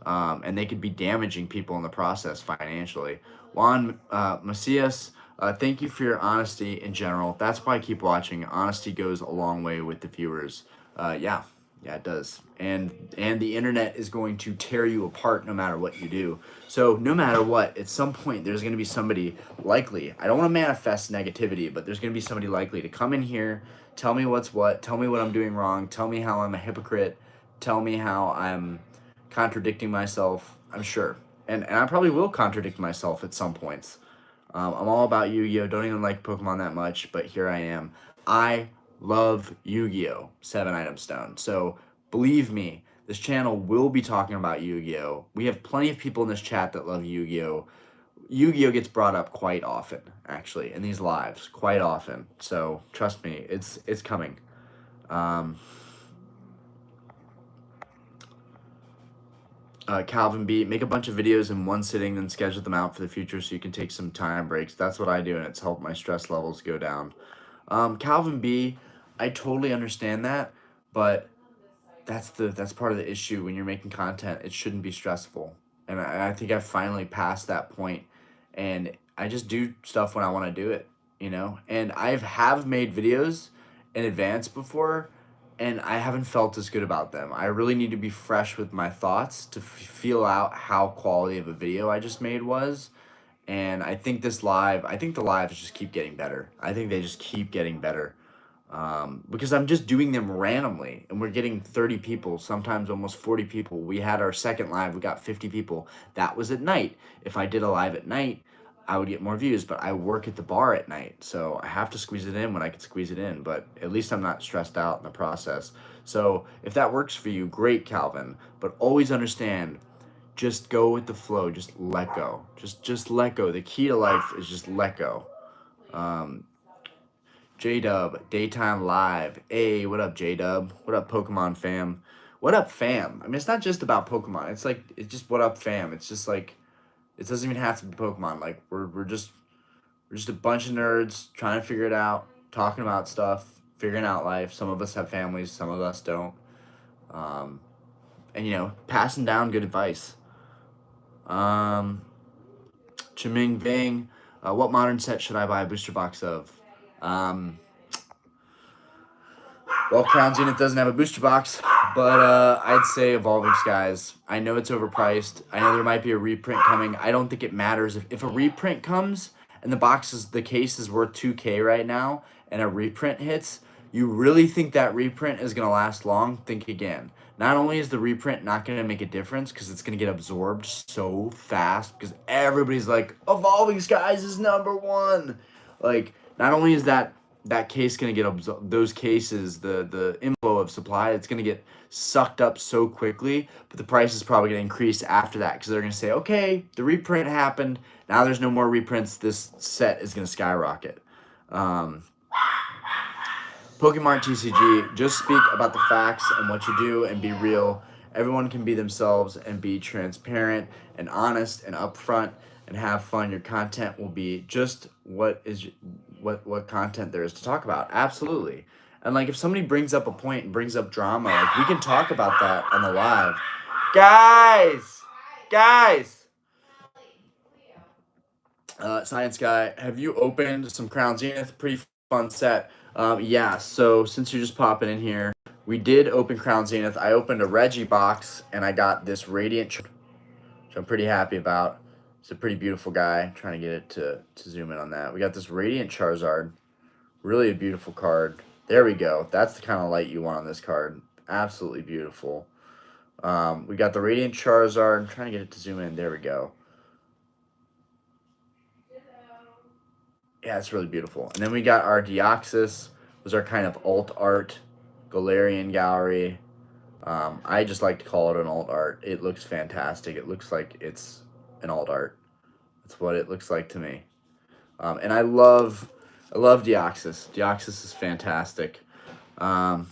And they could be damaging people in the process financially. Juan Macias, thank you for your honesty in general. That's why I keep watching. Honesty goes a long way with the viewers. Yeah, yeah, it does. And the internet is going to tear you apart no matter what you do. So no matter what, at some point there's going to be somebody likely. I don't want to manifest negativity, but there's going to be somebody likely to come in here, tell me what's what, tell me what I'm doing wrong, tell me how I'm a hypocrite, tell me how I'm contradicting myself. I'm sure, and I probably will contradict myself at some points. I'm all about Yu-Gi-Oh. Don't even like Pokemon that much, but here I am. I love Yu-Gi-Oh! 7 Item Stone. So believe me, this channel will be talking about Yu-Gi-Oh! We have plenty of people in this chat that love Yu-Gi-Oh! Yu-Gi-Oh! Gets brought up quite often, actually, in these lives, quite often. So trust me, it's coming. Calvin B, make a bunch of videos in one sitting, then schedule them out for the future so you can take some time breaks. That's what I do, and it's helped my stress levels go down. Calvin B, I totally understand that, but that's part of the issue when you're making content. It shouldn't be stressful, and I think I've finally passed that point, and I just do stuff when I want to do it, you know. And have made videos in advance before, and I haven't felt as good about them. I really need to be fresh with my thoughts to feel out how quality of a video I just made was. And I think the lives just keep getting better. I think they just keep getting better. Because I'm just doing them randomly, and we're getting 30 people, sometimes almost 40 people. We had our second live, we got 50 people. That was at night. If I did a live at night, I would get more views, but I work at the bar at night, so I have to squeeze it in when I can squeeze it in, but at least I'm not stressed out in the process. So if that works for you, great, Calvin, but always understand, just go with the flow, just let go. Just let go. The key to life is just let go. J-Dub, Daytime Live. Hey, what up, J-Dub? What up, Pokemon fam? What up, fam? I mean, it's not just about Pokemon. It's just what up, fam. It's just like, it doesn't even have to be Pokemon. Like, we're just a bunch of nerds trying to figure it out, talking about stuff, figuring out life. Some of us have families, some of us don't. And, you know, passing down good advice. Chiming Bing, what modern set should I buy a booster box of? Well, Crown Zenith doesn't have a booster box, but I'd say Evolving Skies. I know it's overpriced. I know there might be a reprint coming. I don't think it matters. If a reprint comes and the case is worth 2K right now, and a reprint hits, you really think that reprint is going to last long? Think again. Not only is the reprint not going to make a difference because it's going to get absorbed so fast because everybody's like, Evolving Skies is #1. Like, not only is that case going to get those cases, the inflow of supply, it's going to get sucked up so quickly, but the price is probably going to increase after that because they're going to say, okay, the reprint happened, now there's no more reprints, this set is going to skyrocket. Pokemon TCG, just speak about the facts and what you do and be real. Everyone can be themselves and be transparent and honest and upfront and have fun. Your content will be just what content there is to talk about. Absolutely. And like if somebody brings up a point and brings up drama, like we can talk about that on the live. Guys. Science Guy, have you opened some Crown Zenith? Pretty fun set. Yeah, so since you're just popping in here, we did open Crown Zenith. I opened a Reggie box, and I got this Radiant, which I'm pretty happy about. It's a pretty beautiful guy. Trying to get it to zoom in on that. We got this Radiant Charizard. Really a beautiful card. There we go. That's the kind of light you want on this card. Absolutely beautiful. We got the Radiant Charizard. I'm trying to get it to zoom in. There we go. Yeah, it's really beautiful. And then we got our Deoxys. Was our kind of alt art Galarian Gallery. I just like to call it an alt art. It looks fantastic. It looks like it's an alt art. That's what it looks like to me. And I love Deoxys. Deoxys is fantastic. Whoa.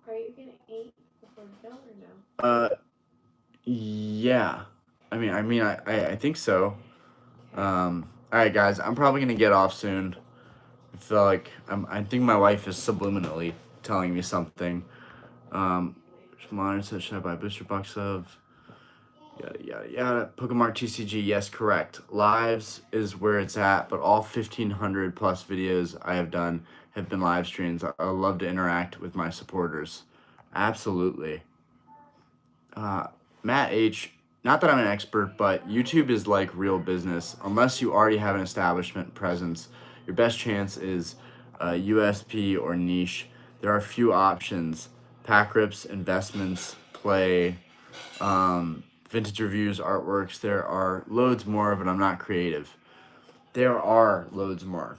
Are you gonna eat before we go or no? Yeah. I think so. All right, guys, I'm probably gonna get off soon. I feel like I think my wife is subliminally telling me something. Monitor said, should I buy booster box of? Yada yada yada. Pokemon TCG, yes, correct. Lives is where it's at, but all 1,500 plus videos I have done have been live streams. I love to interact with my supporters. Absolutely. Matt H. Not that I'm an expert, but YouTube is like real business. Unless you already have an establishment presence, your best chance is USP or niche. There are few options: pack rips, investments, play, vintage reviews, artworks. There are loads more, but I'm not creative. There are loads more.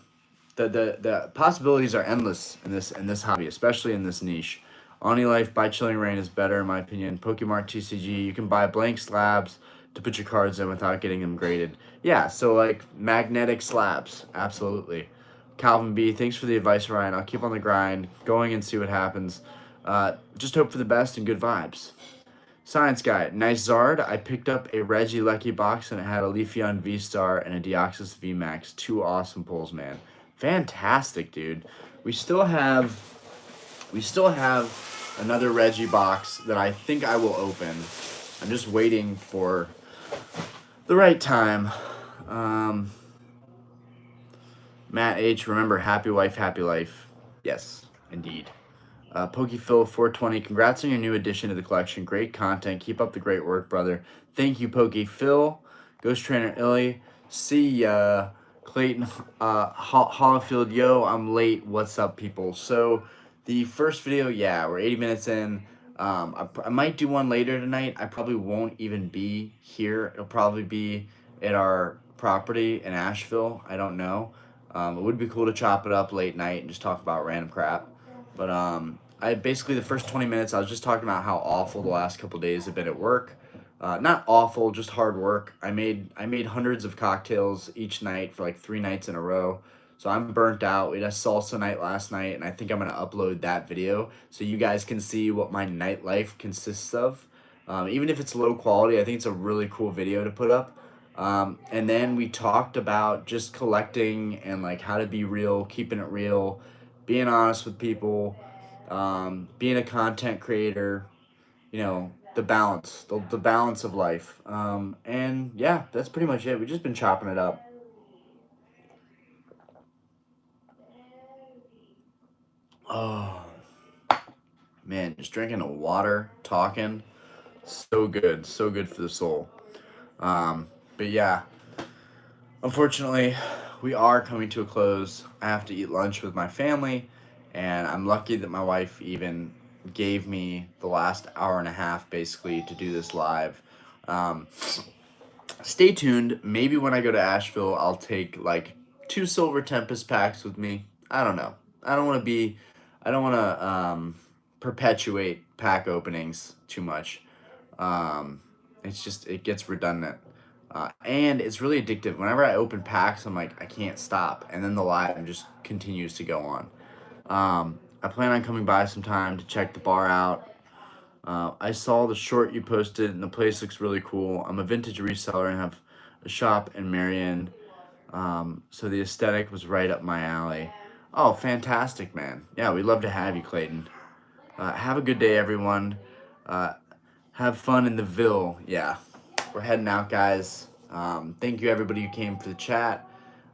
The possibilities are endless in this hobby, especially in this niche. Oni Life by Chilling Rain is better in my opinion. Pokemon TCG, you can buy blank slabs to put your cards in without getting them graded. Yeah, so like magnetic slabs, absolutely. Calvin B, thanks for the advice, Ryan. I'll keep on the grind, going and see what happens. Just hope for the best and good vibes. Science Guy, nice Zard. I picked up a Reggie Lucky box and it had a Leafeon V-Star and a Deoxys V-Max. 2 awesome pulls, man. Fantastic, dude. We still have another Reggie box that I think I will open. I'm just waiting for the right time. Matt H, remember, happy wife, happy life. Yes, indeed. PokePhil 420, congrats on your new addition to the collection. Great content. Keep up the great work, brother. Thank you, PokePhil. Ghost Trainer Illy. See ya. Clayton Hollifield, yo, I'm late. What's up, people? So, the first video, yeah, we're 80 minutes in. I might do one later tonight. I probably won't even be here. It'll probably be at our property in Asheville. I don't know. It would be cool to chop it up late night and just talk about random crap. But I basically the first 20 minutes I was just talking about how awful the last couple days have been at work. Not awful, just hard work. I made hundreds of cocktails each night for like 3 nights in a row. So I'm burnt out. We had a salsa night last night, and I think I'm gonna upload that video so you guys can see what my nightlife consists of. Even if it's low quality, I think it's a really cool video to put up. And then we talked about just collecting and like how to be real, keeping it real, being honest with people, being a content creator, you know, the balance, the balance of life. And yeah, that's pretty much it. We've just been chopping it up. Oh, man, just drinking the water, talking, so good for the soul. But yeah, unfortunately, we are coming to a close. I have to eat lunch with my family, and I'm lucky that my wife even gave me the last hour and a half basically to do this live. Stay tuned. Maybe when I go to Asheville, I'll take like 2 Silver Tempest packs with me. I don't know. I don't want to perpetuate pack openings too much. It gets redundant. And it's really addictive. Whenever I open packs, I'm like, I can't stop. And then the live just continues to go on. I plan on coming by sometime to check the bar out. I saw the short you posted, and the place looks really cool. I'm a vintage reseller and have a shop in Marion. So the aesthetic was right up my alley. Oh, fantastic, man. Yeah, we'd love to have you, Clayton. Have a good day, everyone. Have fun in the Ville. Yeah, we're heading out, guys. Thank you, everybody who came for the chat.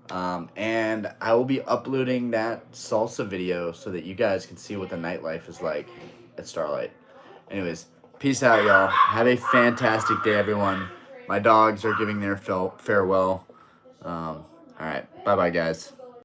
And I will be uploading that salsa video so that you guys can see what the nightlife is like at Starlight. Anyways, peace out, y'all. Have a fantastic day, everyone. My dogs are giving their farewell. All right. Bye-bye, guys.